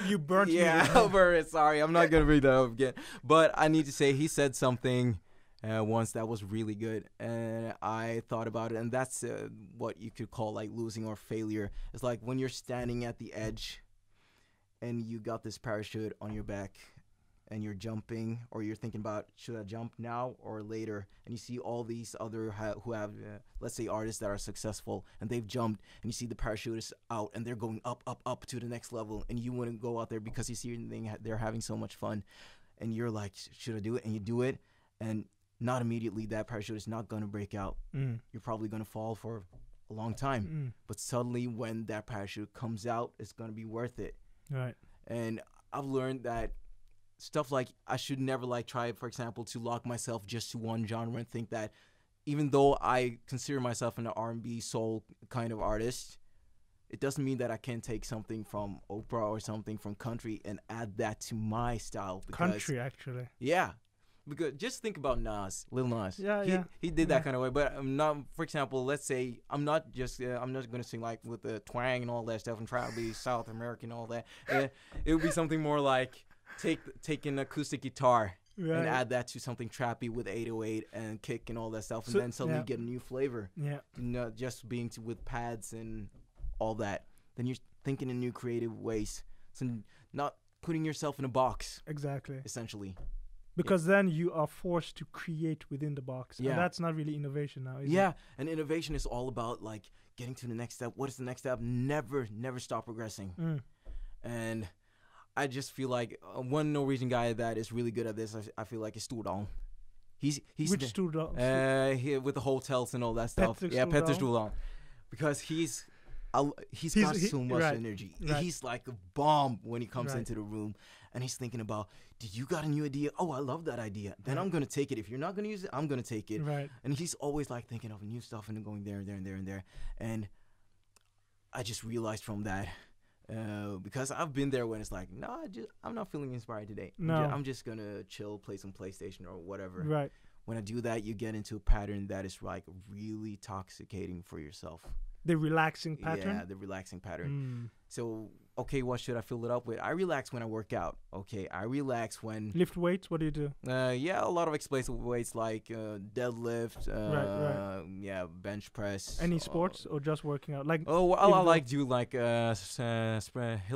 You burnt me. Yeah, sorry. I'm not going to bring that up again. But I need to say he said something once that was really good. And I thought about it. And that's what you could call like losing or failure. It's like when you're standing at the edge and you got this parachute on your back and you're jumping, or you're thinking about, should I jump now or later? And you see all these other who have, let's say, artists that are successful, and they've jumped, and you see the parachute is out, and they're going up to the next level, and you want to go out there because you see they're having so much fun, and you're like, should I do it? And you do it, and not immediately that parachute is not going to break out. You're probably going to fall for a long time, but suddenly when that parachute comes out, it's going to be worth it. Right. And I've learned that stuff like I should never like try, for example, to lock myself just to one genre and think that even though I consider myself an R&B soul kind of artist, it doesn't mean that I can't take something from Oprah or something from country and add that to my style. Country, actually. Yeah. Because just think about Nas, Lil Nas. Yeah, he did that kind of way. But I'm not, for example, let's say I'm not gonna sing like with the twang and all that stuff and try to be South American and all that. It would be something more like take an acoustic guitar and add that to something trappy with 808 and kick and all that stuff, and then suddenly you get a new flavor. Yeah. Not just being with pads and all that. Then you're thinking in new creative ways. So not putting yourself in a box. Exactly. Essentially. Because then you are forced to create within the box. Yeah. And that's not really innovation now, is it? Yeah. And innovation is all about like getting to the next step. What is the next step? Never stop progressing. And I just feel like one Norwegian guy that is really good at this, I feel like, is Stordalen. He's Which Stordalen? With the hotels and all that stuff. Petter Stordalen. Because he's got so much energy. Right. He's like a bomb when he comes into the room, and he's thinking about, did you got a new idea? Oh, I love that idea. Then I'm gonna take it. If you're not gonna use it, I'm gonna take it. Right. And he's always like thinking of new stuff and going there and there and there and there. And I just realized from that, because I've been there when it's like, no, I'm not feeling inspired today. No. I'm just gonna chill, play some PlayStation or whatever. Right. When I do that, you get into a pattern that is like really toxicating for yourself. The relaxing pattern? Yeah, the relaxing pattern. So, okay, what should I fill it up with? I relax when I work out. Okay, I relax when... Lift weights? What do you do? Yeah, a lot of explosive weights like deadlift, right. Yeah, bench press. Any sports or just working out? Like, I like do like hill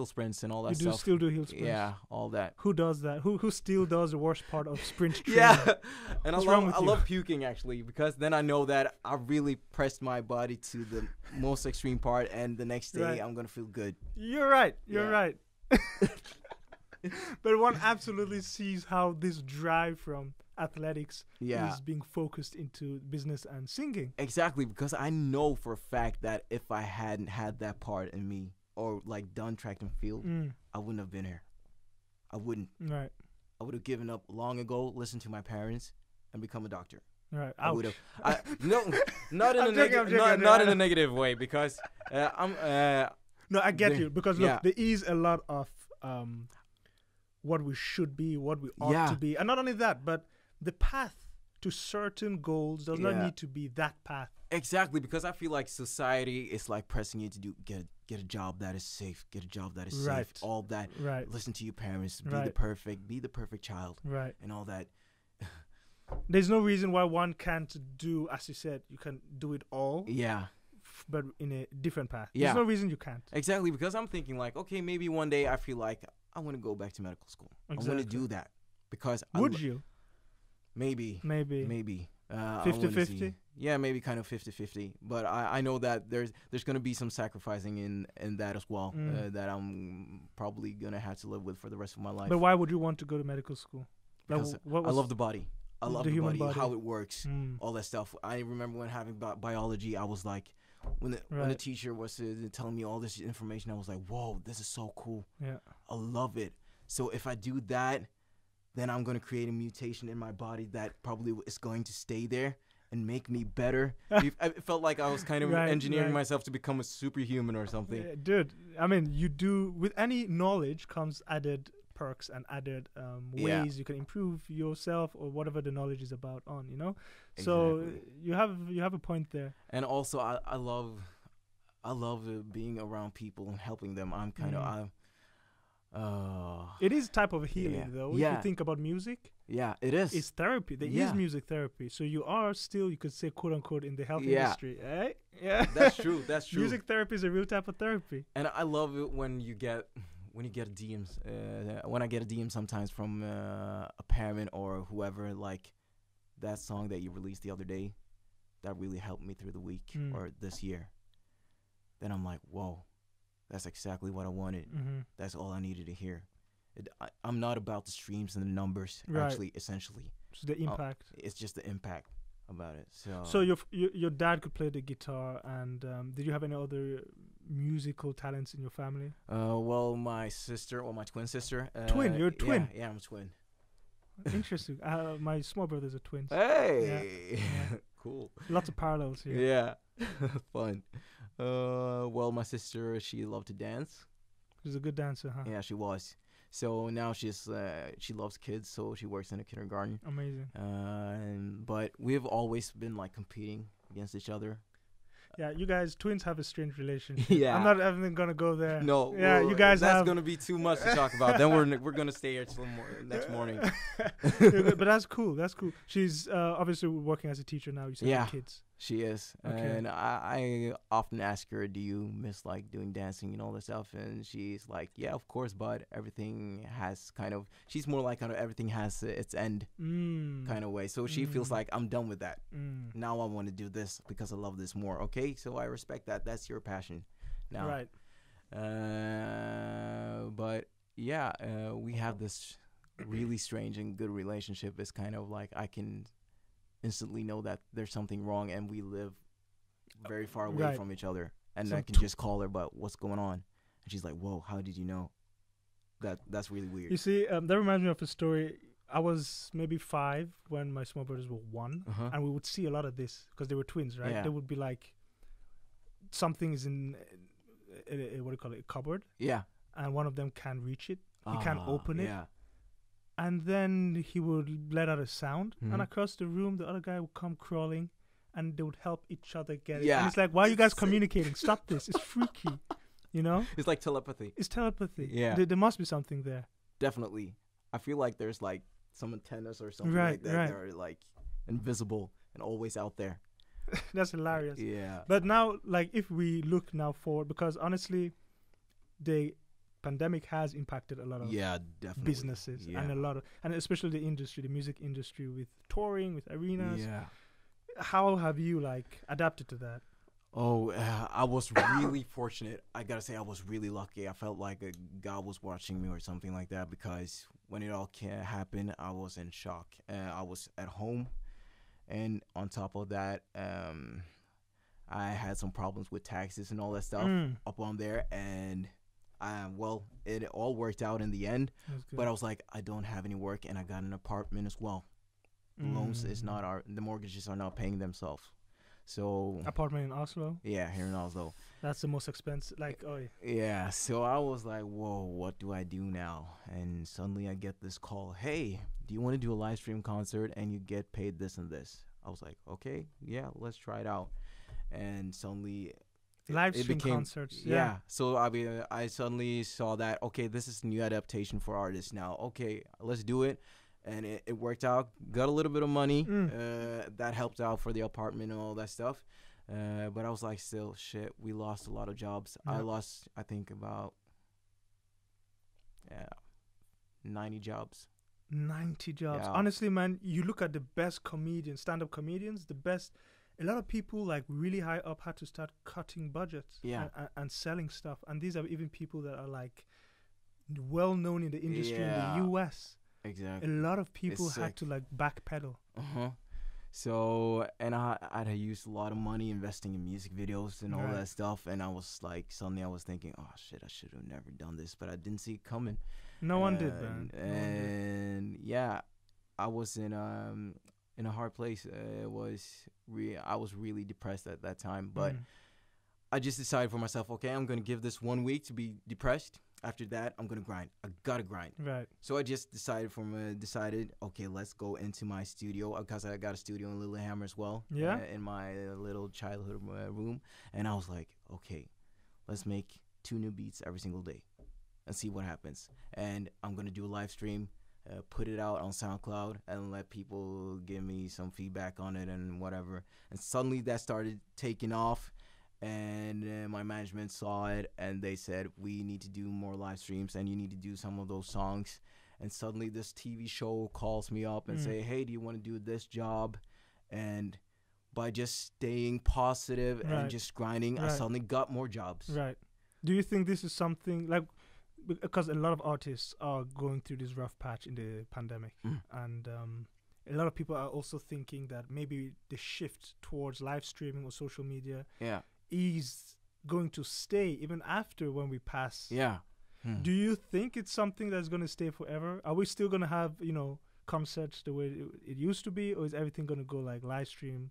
sprints and all that stuff. You still do hill sprints? Yeah, all that. Who does that? Who still does the worst part of sprint training? Yeah, and I love puking actually, because then I know that I really pressed my body to the most extreme part, and the next day I'm gonna feel good. You're right. You're right. But one absolutely sees how this drive from athletics is being focused into business and singing. Exactly, because I know for a fact that if I hadn't had that part in me, or like done track and field, I wouldn't have been here. I wouldn't. Right. I would have given up long ago, listened to my parents, and become a doctor. Right. I would have. Not in a negative way, because No, I get you, because look, there is a lot of what we should be, what we ought to be, and not only that, but the path to certain goals does not need to be that path. Exactly, because I feel like society is like pressing you to get a job that is safe, get a job that is safe, all that. Right. Listen to your parents, be the perfect child, and all that. There's no reason why one can't do, as you said, you can do it all. Yeah. But in a different path. Yeah. There's no reason you can't. Exactly, because I'm thinking like, okay, maybe one day I feel like I want to go back to medical school. Exactly. I want to do that. Because would you? Maybe. 50-50? Yeah, maybe kind of 50-50. But I know that there's going to be some sacrificing in that as well, that I'm probably going to have to live with for the rest of my life. But why would you want to go to medical school? Because I love the body. I love the body, how it works, all that stuff. I remember when having biology, I was like, when the teacher was telling me all this information, I was like, whoa, this is so cool. Yeah, I love it. So if I do that, then I'm going to create a mutation in my body that probably is going to stay there and make me better. It felt like I was kind of engineering myself to become a superhuman or something. Dude, I mean, with any knowledge comes added perks and added ways you can improve yourself or whatever the knowledge is about so you have a point there. And also I love being around people and helping them. I'm kind of it is type of healing though. If you think about music, it is. It's therapy. There is music therapy, so you are still, you could say, quote unquote, in the health industry, right? Yeah, that's true. Music therapy is a real type of therapy. And I love it when you get DMs, when I get a DM sometimes from a parent or whoever, like that song that you released the other day, that really helped me through the week or this year. Then I'm like, whoa, that's exactly what I wanted. That's all I needed to hear. I'm not about the streams and the numbers, actually, essentially. It's the impact. It's just the impact about it. So your dad could play the guitar, and did you have any other musical talents in your family? Well, my sister, or my twin sister. Twin? You're a twin? Yeah, I'm a twin. Interesting. My small brothers are twins. Hey! Cool. Lots of parallels here. Yeah. Fun. Well, my sister, she loved to dance. She's a good dancer, huh? Yeah, she was. So now she loves kids, so she works in a kindergarten. Amazing. But we've always been like competing against each other. Yeah, you guys, twins have a strange relationship. Yeah. I'm not even gonna go there. No. Yeah, well, you guys that's have. gonna be too much to talk about. Then we're gonna stay here till next morning. But that's cool. That's cool. She's obviously working as a teacher now. You said Yeah. with kids. She is, Okay. and I often ask her, "Do you miss like doing dancing and all that stuff?" And she's like, "Yeah, of course, but everything has kind of." She's more like kind of everything has its end kind of way. So she feels like I'm done with that. Now I want to do this because I love this more. Okay, so I respect that. That's your passion. Now, Right. but yeah, we have this really strange and good relationship. It's kind of like I can instantly know that there's something wrong, and we live very far away Right. from each other, and Some I can just call her, but what's going on? And she's like, "Whoa, how did you know?" That's really weird. You see, that reminds me of a story. I was maybe 5 when my small brothers were 1, and we would see a lot of this because they were twins, right? Yeah. They would be like, something is in a what do you call it, a cupboard, Yeah, and one of them can't reach it. He can't open it. Yeah, And then he would let out a sound, Mhm. and across the room, the other guy would come crawling, and they would help each other get it. Yeah. And it's like, why are you guys It's- communicating? Stop this. It's freaky. You know? it's like telepathy. It's telepathy. Yeah. There must be something there. Definitely. I feel like there's like some antennas or something Right, like that right. that are like invisible and always out there. That's hilarious. Yeah. But now, like, if we look now forward, because honestly, the pandemic has impacted a lot of Yeah, definitely. businesses Yeah. and and especially the industry, the music industry, with touring, with arenas. Yeah. How have you like adapted to that? Oh, I was really fortunate. I gotta say, I was really lucky. I felt like God was watching me or something like that, because when it all happened, I was in shock. I was at home, and on top of that, I had some problems with taxes and all that stuff up on there, and well, it all worked out in the end. That's good. But I was like, I don't have any work, and I got an apartment as well. The loans is not the mortgages are not paying themselves. So apartment in Oslo. yeah, here in Oslo. That's the most expensive. Like, oh, Yeah, so I was like, whoa, what do I do now? And suddenly I get this call, hey, do you want to do a live stream concert and you get paid this and this? I was like, okay, yeah, let's try it out. And suddenly live it stream became, concerts. yeah. So I suddenly saw that, okay, this is new adaptation for artists now. Okay, let's do it. And it worked out. Got a little bit of money. That helped out for the apartment and all that stuff. But I was like, still, shit, we lost a lot of jobs. Yeah. I lost, I think, about 90 jobs. 90 jobs. Yeah. Honestly, man, you look at the best comedians, stand-up comedians, the best. A lot of people like really high up had to start cutting budgets. Yeah. And selling stuff. And these are even people that are like well known in the industry Yeah. in the US. Exactly. A lot of people It's had sick. to like backpedal. Uh-huh. So, and I'd used a lot of money investing in music videos and all Right. that stuff. And I was like, suddenly I was thinking, oh, shit, I should have never done this. But I didn't see it coming. No one did, man. No one did. And yeah, I was in a hard place. I was really depressed at that time. But I just decided for myself, okay, I'm going to give this 1 week to be depressed. After that, I'm going to grind. I got to grind. Right. So I just decided, okay, let's go into my studio, because I got a studio in Lillehammer as well. Yeah. In my little childhood room. And I was like, okay, let's make 2 new beats every single day and see what happens. And I'm going to do a live stream, put it out on SoundCloud, and let people give me some feedback on it and whatever. And suddenly that started taking off. And my management saw it, and they said, we need to do more live streams, and you need to do some of those songs. And suddenly this TV show calls me up and say, hey, do you want to do this job? And by just staying positive Right. and just grinding, I Right. suddenly got more jobs. Right. Do you think this is something like, because a lot of artists are going through this rough patch in the pandemic, and a lot of people are also thinking that maybe the shift towards live streaming or social media Yeah. is going to stay even after when we pass. Yeah. Do you think it's something that's going to stay forever? Are we still going to have, concerts the way it used to be, or is everything going to go like live stream,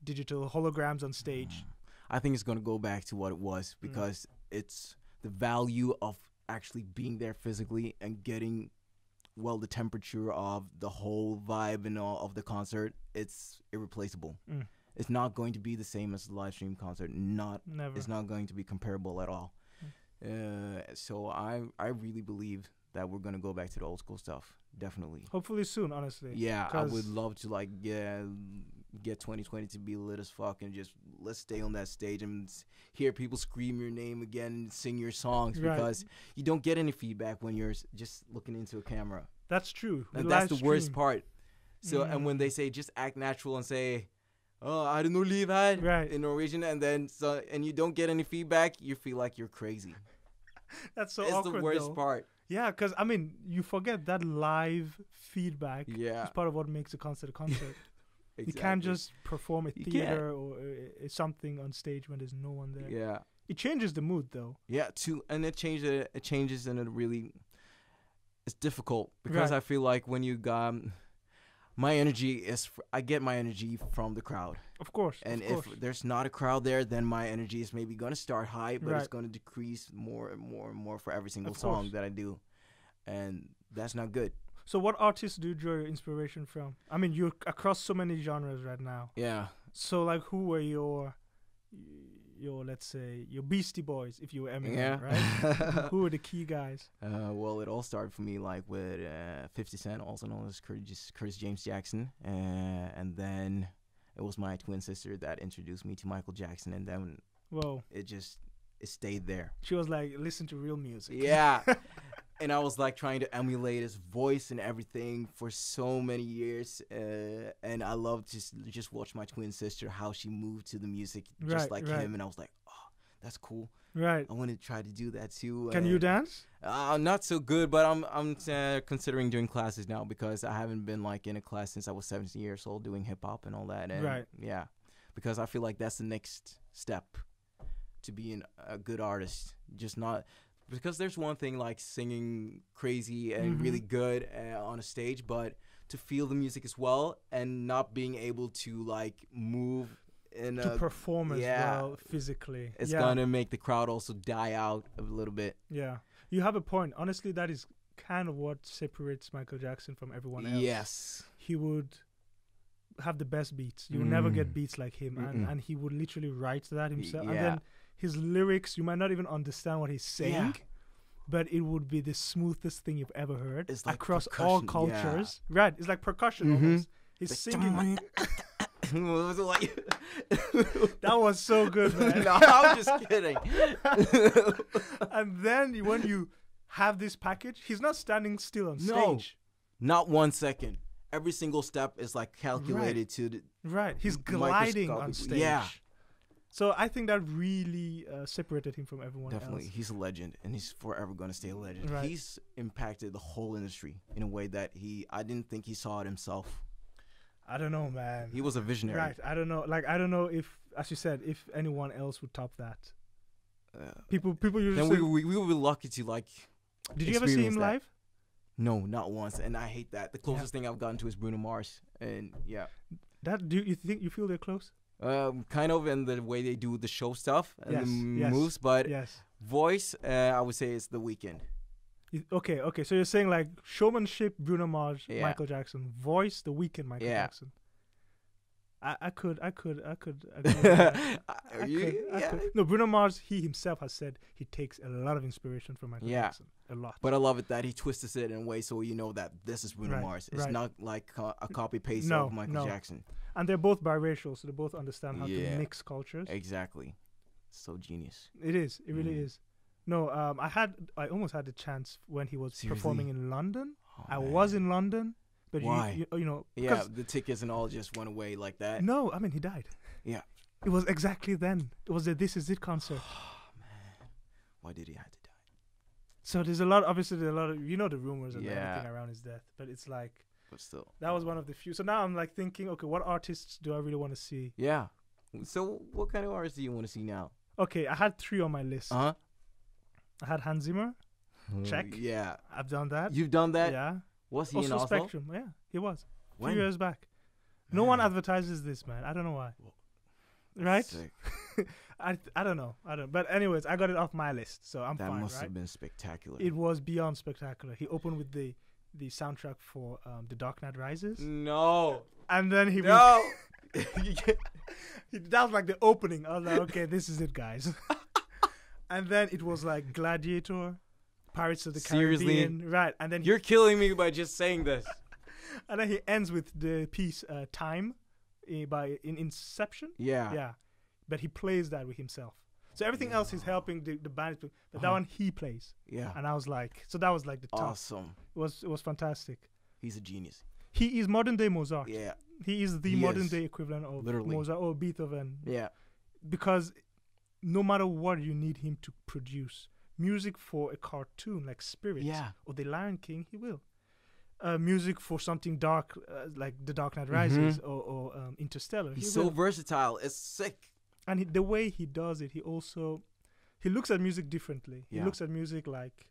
digital holograms on stage. I think it's going to go back to what it was because it's the value of actually being there physically and getting, well, the temperature of the whole vibe and all of the concert. It's irreplaceable. It's not going to be the same as the live stream concert. Never. It's not going to be comparable at all. So I really believe that we're going to go back to the old school stuff. Definitely. Hopefully soon, honestly. Yeah, I would love to like get 2020 to be lit as fuck and just let's stay on that stage and hear people scream your name again and sing your songs because you don't get any feedback when you're just looking into a camera. That's true. And that's the worst part. So and when they say just act natural and say, "Oh, I don't know, leave that," in Norwegian, and then and you don't get any feedback, you feel like you're crazy. That's so it's awkward. It's the worst part. Yeah, because I mean, you forget that live feedback is part of what makes a concert a concert. Exactly. You can't just perform a theater or something on stage when there's no one there. Yeah, it changes the mood though. Yeah, and it changes, and it's difficult because I feel like when you got my energy I get my energy from the crowd. Of course. And if there's not a crowd there, then my energy is maybe going to start high, but it's going to decrease more and more and more for every single song that I do. And that's not good. So what artists do you draw your inspiration from? I mean, you're across so many genres right now. Yeah. So like who were your let's say your Beastie Boys if you were Eminem, right? Who were the key guys? Well, it all started for me like with 50 Cent, also known as Curtis James Jackson, and then it was my twin sister that introduced me to Michael Jackson, and then it stayed there. She was like, listen to real music. Yeah. And I was like trying to emulate his voice and everything for so many years, and I loved to just watch my twin sister how she moved to the music just like him, and I was like, oh, that's cool. Right. I want to try to do that too. Can you dance? Not so good, but I'm considering doing classes now because I haven't been like in a class since I was 17 years old doing hip hop and all that. And yeah, because I feel like that's the next step to being a good artist. Just not. Because there's one thing like singing crazy and really good on a stage, but to feel the music as well and not being able to like move to perform as well physically. It's gonna make the crowd also die out a little bit. Yeah, you have a point. Honestly, that is kind of what separates Michael Jackson from everyone else. Yes, he would have the best beats. You will never get beats like him, and he would literally write that himself. And then his lyrics, you might not even understand what he's saying, but it would be the smoothest thing you've ever heard. It's like across all cultures. Yeah. Right, it's like percussion almost. He's like singing. That was so good, man. No, I'm just kidding. And then when you have this package, he's not standing still on stage. Not 1 second. Every single step is like calculated to the he's gliding on stage. Yeah. So I think that really separated him from everyone else. Definitely. He's a legend, and he's forever going to stay a legend. Right. He's impacted the whole industry in a way that I didn't think he saw it himself. I don't know, man. He was a visionary. Right. I don't know. Like, I don't know if, as you said, if anyone else would top that. People usually then we will be lucky to, like, did you ever see him live? No, not once. And I hate that. The closest thing I've gotten to is Bruno Mars. And, Do you think you feel they're close? Kind of in the way they do the show stuff and the moves, but voice, I would say it's The Weeknd. Okay. So you're saying like showmanship, Bruno Mars, Michael Jackson, voice, The Weeknd, Michael Jackson. I could. No, Bruno Mars, he himself has said he takes a lot of inspiration from Michael Jackson. A lot. But I love it that he twists it in a way so you know that this is Bruno Mars. It's not like a copy paste of Michael Jackson. And they're both biracial, so they both understand how to mix cultures. Exactly. So genius. It is. It really is. No, I almost had the chance when he was performing in London. I was in London. But why? You know, the tickets and all just went away like that. No, I mean he died. Yeah, it was exactly then. It was the This Is It concert. Oh man, why did he have to die? So there's a lot. Obviously, there's a lot of the rumors and everything around his death. But it's like, but still, that was one of the few. So now I'm like thinking, okay, what artists do I really want to see? Yeah. So what kind of artists do you want to see now? Okay, I had 3 on my list. I had Hans Zimmer. Check. Yeah, I've done that. You've done that. Yeah. Was he also in Oslo? Spectrum, yeah, he was. A few years back. No one advertises this, man. I don't know why. right? Sick. I don't know. But anyways, I got it off my list, so I'm That fine. must right? have been spectacular. It was beyond spectacular. He opened with the soundtrack for The Dark Knight Rises, No. and then he No. that was like the opening. I was like, okay, this is it, guys. And then it was like Gladiator, Pirates of the Seriously? Caribbean, right? And then You're killing me by just saying this. and then he ends with the piece Time by Inception. Yeah. Yeah, but he plays that with himself. So everything else is helping the band, but that one he plays. Yeah. And I was like, so that was like the top. Awesome. It was fantastic. He's a genius. He is modern day Mozart. Yeah. He is the He modern is. day equivalent of Literally. Mozart or Beethoven. Yeah. Because no matter what you need him to produce, music for a cartoon like Spirit Yeah. or The Lion King, he will. Music for something dark like The Dark Knight Rises or Interstellar. He's he so will. versatile. It's sick. And the way he does it, he looks at music differently. Yeah. He looks at music like,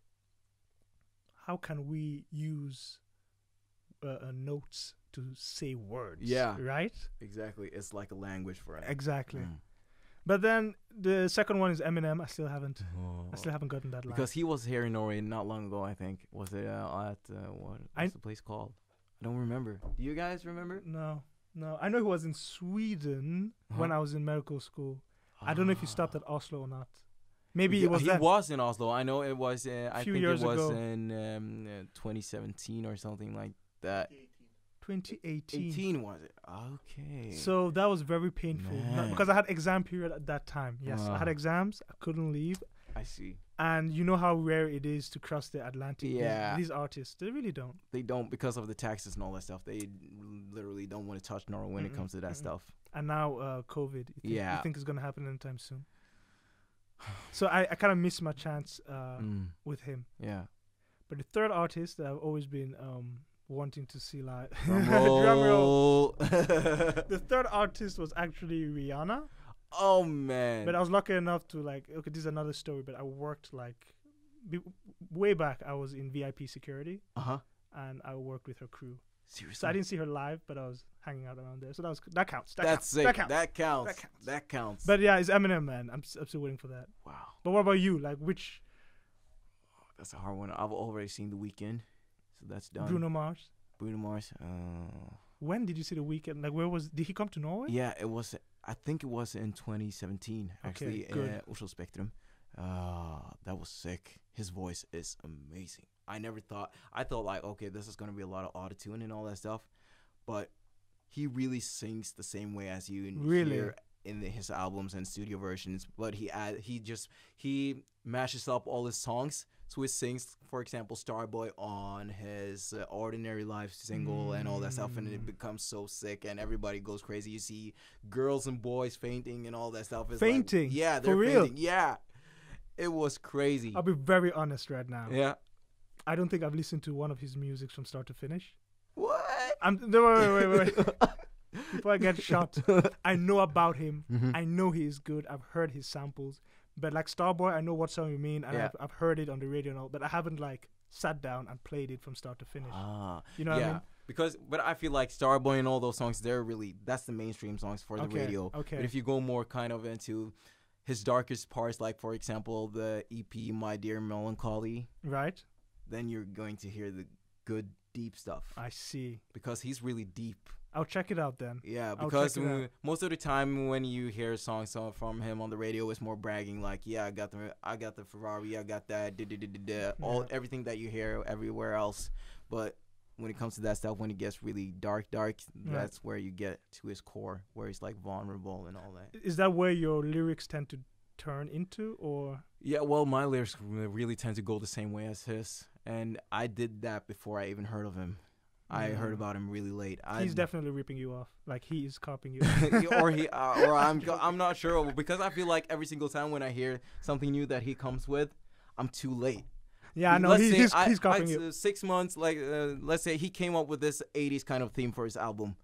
how can we use notes to say words? Yeah. Right? Exactly. It's like a language for him. Exactly. Mm. But then the second one is Eminem. I still haven't gotten that line. Because he was here in Norway not long ago, I think. Was it at what's the place called? I don't remember. Do you guys remember? No. I know he was in Sweden when I was in medical school. I don't know if he stopped at Oslo or not. Maybe he it was he then. was in Oslo. I know it was. I Few think it years was ago. in 2017 or something like that. 2018. 18 was it? Okay. So that was very painful Man. because I had exam period at that time. Yes, I had exams. I couldn't leave. I see. And you know how rare it is to cross the Atlantic. Yeah. These artists, they really don't. They don't, because of the taxes and all that stuff. They literally don't want to touch Norway when it comes to that stuff. And now COVID. You Yeah. think it's going to happen anytime soon? So I kind of missed my chance with him. Yeah. But the third artist that I've always been wanting to see live. Drum Drum roll. roll. The third artist was actually Rihanna. Oh man. But I was lucky enough to okay, this is another story, but I worked way back. I was in VIP security. And I worked with her crew. Seriously. So I didn't see her live, but I was hanging out around there. So that counts. That's sick. That counts. That counts. But yeah, it's Eminem, man. I'm still waiting for that. Wow. But what about you? Like which? That's a hard one. I've already seen The Weeknd, so that's done. Bruno Mars. Bruno Mars. When did you see The Weeknd? Like, did he come to Norway? Yeah, it was. I think it was in 2017. Actually, good. Oslo Spektrum. That was sick. His voice is amazing. I thought like, okay, this is gonna be a lot of autotune and all that stuff, but he really sings the same way as you hear in his albums and studio versions. But he mashes up all his songs. So he sings, for example, Starboy on his Ordinary Life single and all that stuff, and it becomes so sick, and everybody goes crazy. You see girls and boys fainting and all that stuff. It's fainting? Like, yeah, they're for real? fainting. Yeah, it was crazy. I'll be very honest right now. Yeah. I don't think I've listened to one of his music from start to finish. What? Wait. Before I get shot, I know about him. Mm-hmm. I know he is good. I've heard his samples. But like Starboy, I know what song you mean, and I've heard it on the radio and all, but I haven't sat down and played it from start to finish. You know what I mean? But I feel like Starboy and all those songs, that's the mainstream songs for the radio. Okay. But if you go more kind of into his darkest parts, like for example the EP My Dear Melancholy, right? Then you're going to hear the good deep stuff. I see. Because he's really deep. I'll check it out then. Yeah, because most of the time when you hear songs from him on the radio, it's more bragging, like, yeah, I got the Ferrari, I got that, everything that you hear everywhere else. But when it comes to that stuff, when it gets really dark, that's where you get to his core, where he's like vulnerable and all that. Is that where your lyrics tend to turn into, or? Yeah, well, my lyrics really tend to go the same way as his, and I did that before I even heard of him. I heard about him really late. He's definitely ripping you off. Like he is copying you. or I'm not sure, because I feel like every single time when I hear something new that he comes with, I'm too late. Yeah, I know. He's copying you. 6 months, let's say he came up with this 80s kind of theme for his album.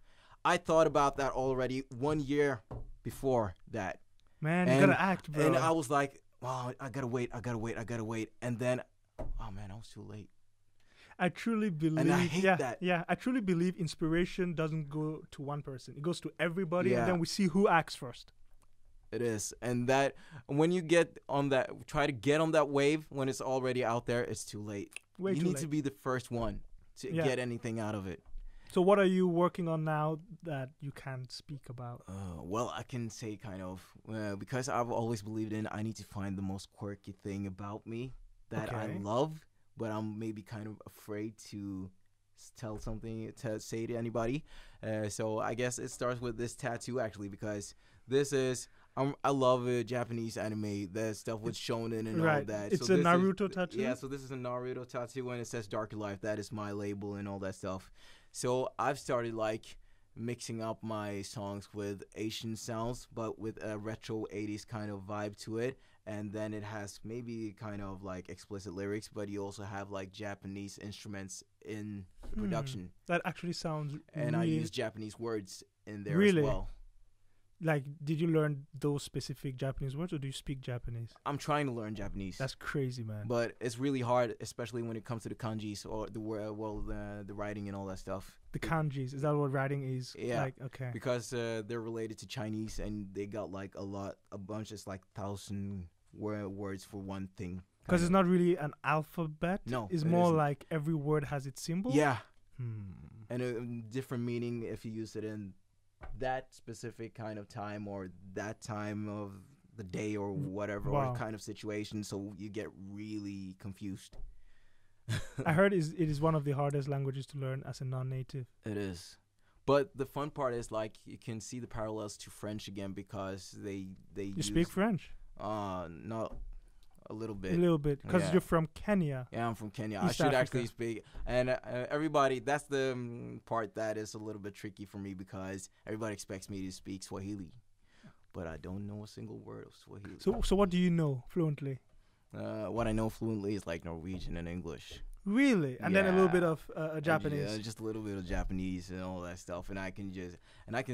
I thought about that already 1 year before that. Man, you gotta act, bro. And I was like, wow, I gotta wait. And then, oh man, I was too late. I truly believe, and I hate that. Yeah, I truly believe inspiration doesn't go to one person; it goes to everybody, and then we see who acts first. It is. And that when you get on that, try to get on that wave when it's already out there, it's too late. Way you too need late. to be the first one to get anything out of it. So what are you working on now that you can't speak about? Well, I can say kind of, because I've always believed in I need to find the most quirky thing about me that I love, but I'm maybe kind of afraid to tell something, to say to anybody. So I guess it starts with this tattoo, actually, because this is... I love Japanese anime, the stuff with shonen and all that. It's so a Naruto tattoo? Yeah, so this is a Naruto tattoo, and it says Dark Life. That is my label and all that stuff. So I've started, like, mixing up my songs with Asian sounds, but with a retro 80s kind of vibe to it. And then it has maybe kind of, like, explicit lyrics, but you also have, like, Japanese instruments in production. That actually sounds And I use Japanese words in there as well. Like, did you learn those specific Japanese words, or do you speak Japanese? I'm trying to learn Japanese. That's crazy, man. But it's really hard, especially when it comes to the kanjis or the writing and all that stuff. The kanjis, is that what writing is? Yeah. Like, okay. Because they're related to Chinese, and they got like a bunch, it's like 1,000 words for one thing. Because it's not really an alphabet. No, it's more like every word has its symbol. Yeah. And a different meaning if you use it in that specific kind of time or that time of the day or whatever, or kind of situation, so you get really confused. I heard it is one of the hardest languages to learn as a non-native. It is. But the fun part is, like, you can see the parallels to French again, because they You speak French? Not a little bit. A little bit, because you're from Kenya. Yeah, I'm from Kenya. East I should Africa. actually speak. And everybody, that's the part that is a little bit tricky for me, because everybody expects me to speak Swahili. But I don't know a single word of Swahili. So what do you know fluently? What I know fluently is like Norwegian and English. Really? And then a little bit of Japanese. Just a little bit of Japanese and all that stuff. And I can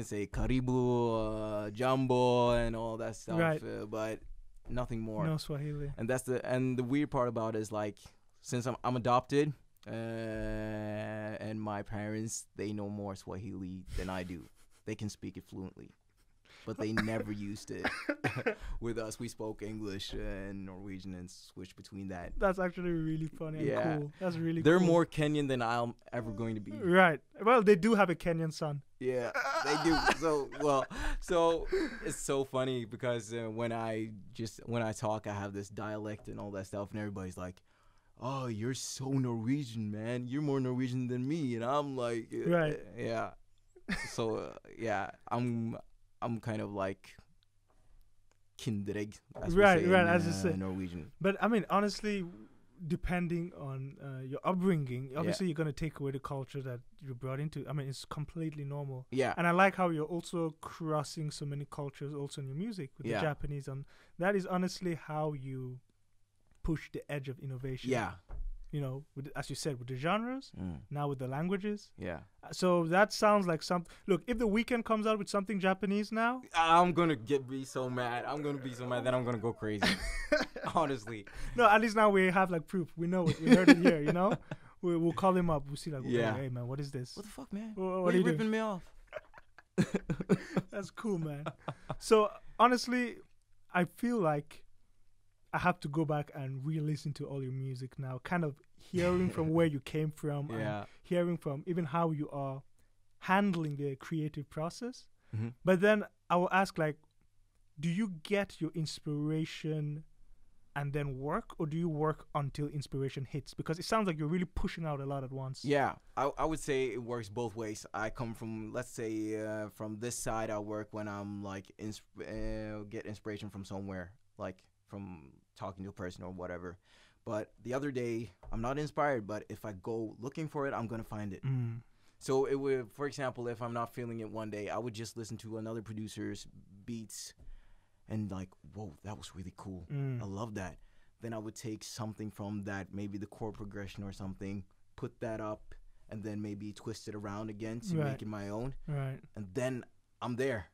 say karibu, jambo, and all that stuff. Right. But nothing more. No Swahili. And the weird part about it is, like, since I'm adopted, and my parents, they know more Swahili than I do. They can speak it fluently, but they never used it. With us, we spoke English and Norwegian and switched between that. That's actually really funny and cool. That's really They're cool. more Kenyan than I'm ever going to be. Right. Well, they do have a Kenyan son. Yeah, they do. So it's so funny, because when I talk, I have this dialect and all that stuff, and everybody's like, "Oh, you're so Norwegian, man. You're more Norwegian than me." And I'm like, right. Yeah. So I'm kind of like kindred, as we say in Norwegian. But I mean, honestly, depending on your upbringing, obviously you're going to take away the culture that you're brought into. I mean, it's completely normal. Yeah. And I like how you're also crossing so many cultures also in your music with the Japanese. And that is honestly how you push the edge of innovation. Yeah. You know, as you said, with the genres, now with the languages. Yeah. So that sounds like something. Look, if The Weeknd comes out with something Japanese now, I'm gonna be so mad. I'm gonna be so mad that I'm gonna go crazy. Honestly. No, at least now we have like proof. We know it. We heard it here. You know, we'll call him up. We'll see like, hey man, what is this? What the fuck, man? What are you ripping me off? That's cool, man. So honestly, I feel like I have to go back and re-listen to all your music now, kind of hearing from where you came from, and hearing from even how you are handling the creative process. Mm-hmm. But then I will ask, like, do you get your inspiration and then work, or do you work until inspiration hits? Because it sounds like you're really pushing out a lot at once. Yeah, I would say it works both ways. I come from, let's say, from this side, I work when I'm like get inspiration from somewhere, like from talking to a person or whatever. But the other day, I'm not inspired, but if I go looking for it, I'm going to find it. So it would, for example, if I'm not feeling it one day, I would just listen to another producer's beats and like, whoa, that was really cool. I love that. Then I would take something from that, maybe the chord progression or something, put that up, and then maybe twist it around again to make it my own. Right. And then I'm there.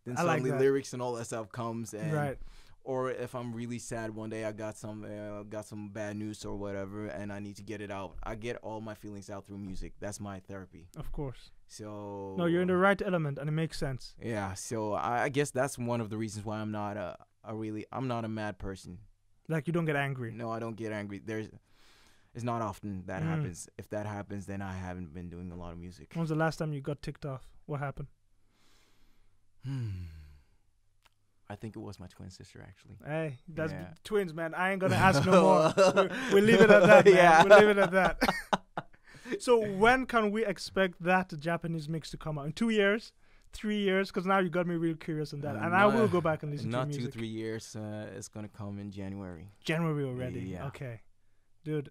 Then I suddenly like that. lyrics and all that stuff comes. And right. or if I'm really sad one day, I got some bad news or whatever, and I need to get it out. I get all my feelings out through music. That's my therapy. Of course. So no, you're in the right element, and it makes sense. Yeah. So I guess that's one of the reasons why I'm not I'm not a mad person. Like, you don't get angry. No, I don't get angry. It's not often that happens. If that happens, then I haven't been doing a lot of music. When was the last time you got ticked off? What happened? I think it was my twin sister, actually. Hey, that's twins, man. I ain't gonna ask no more. We'll leave it at that, man. Yeah. We'll leave it at that. So when can we expect that Japanese mix to come out? In 2 years? 3 years? Because now you got me real curious on that. And I will go back and listen to music. Not 2-3 years. It's going to come in January. January already? Yeah. Okay. Dude,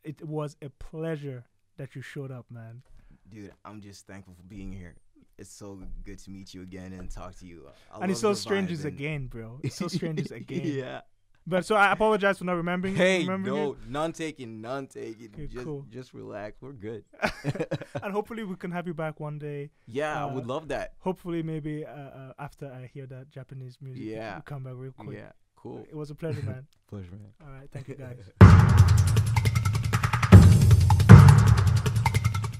it was a pleasure that you showed up, man. Dude, I'm just thankful for being here. It's so good to meet you again and talk to you. And it's so strangers again, bro. It's so strangers again. Yeah. But so I apologize for not remembering. Hey, no, none taken. Okay, cool. Just relax. We're good. And hopefully we can have you back one day. Yeah, I would love that. Hopefully maybe after I hear that Japanese music, you come back real quick. Yeah, cool. It was a pleasure, man. Pleasure, man. All right, thank you, guys.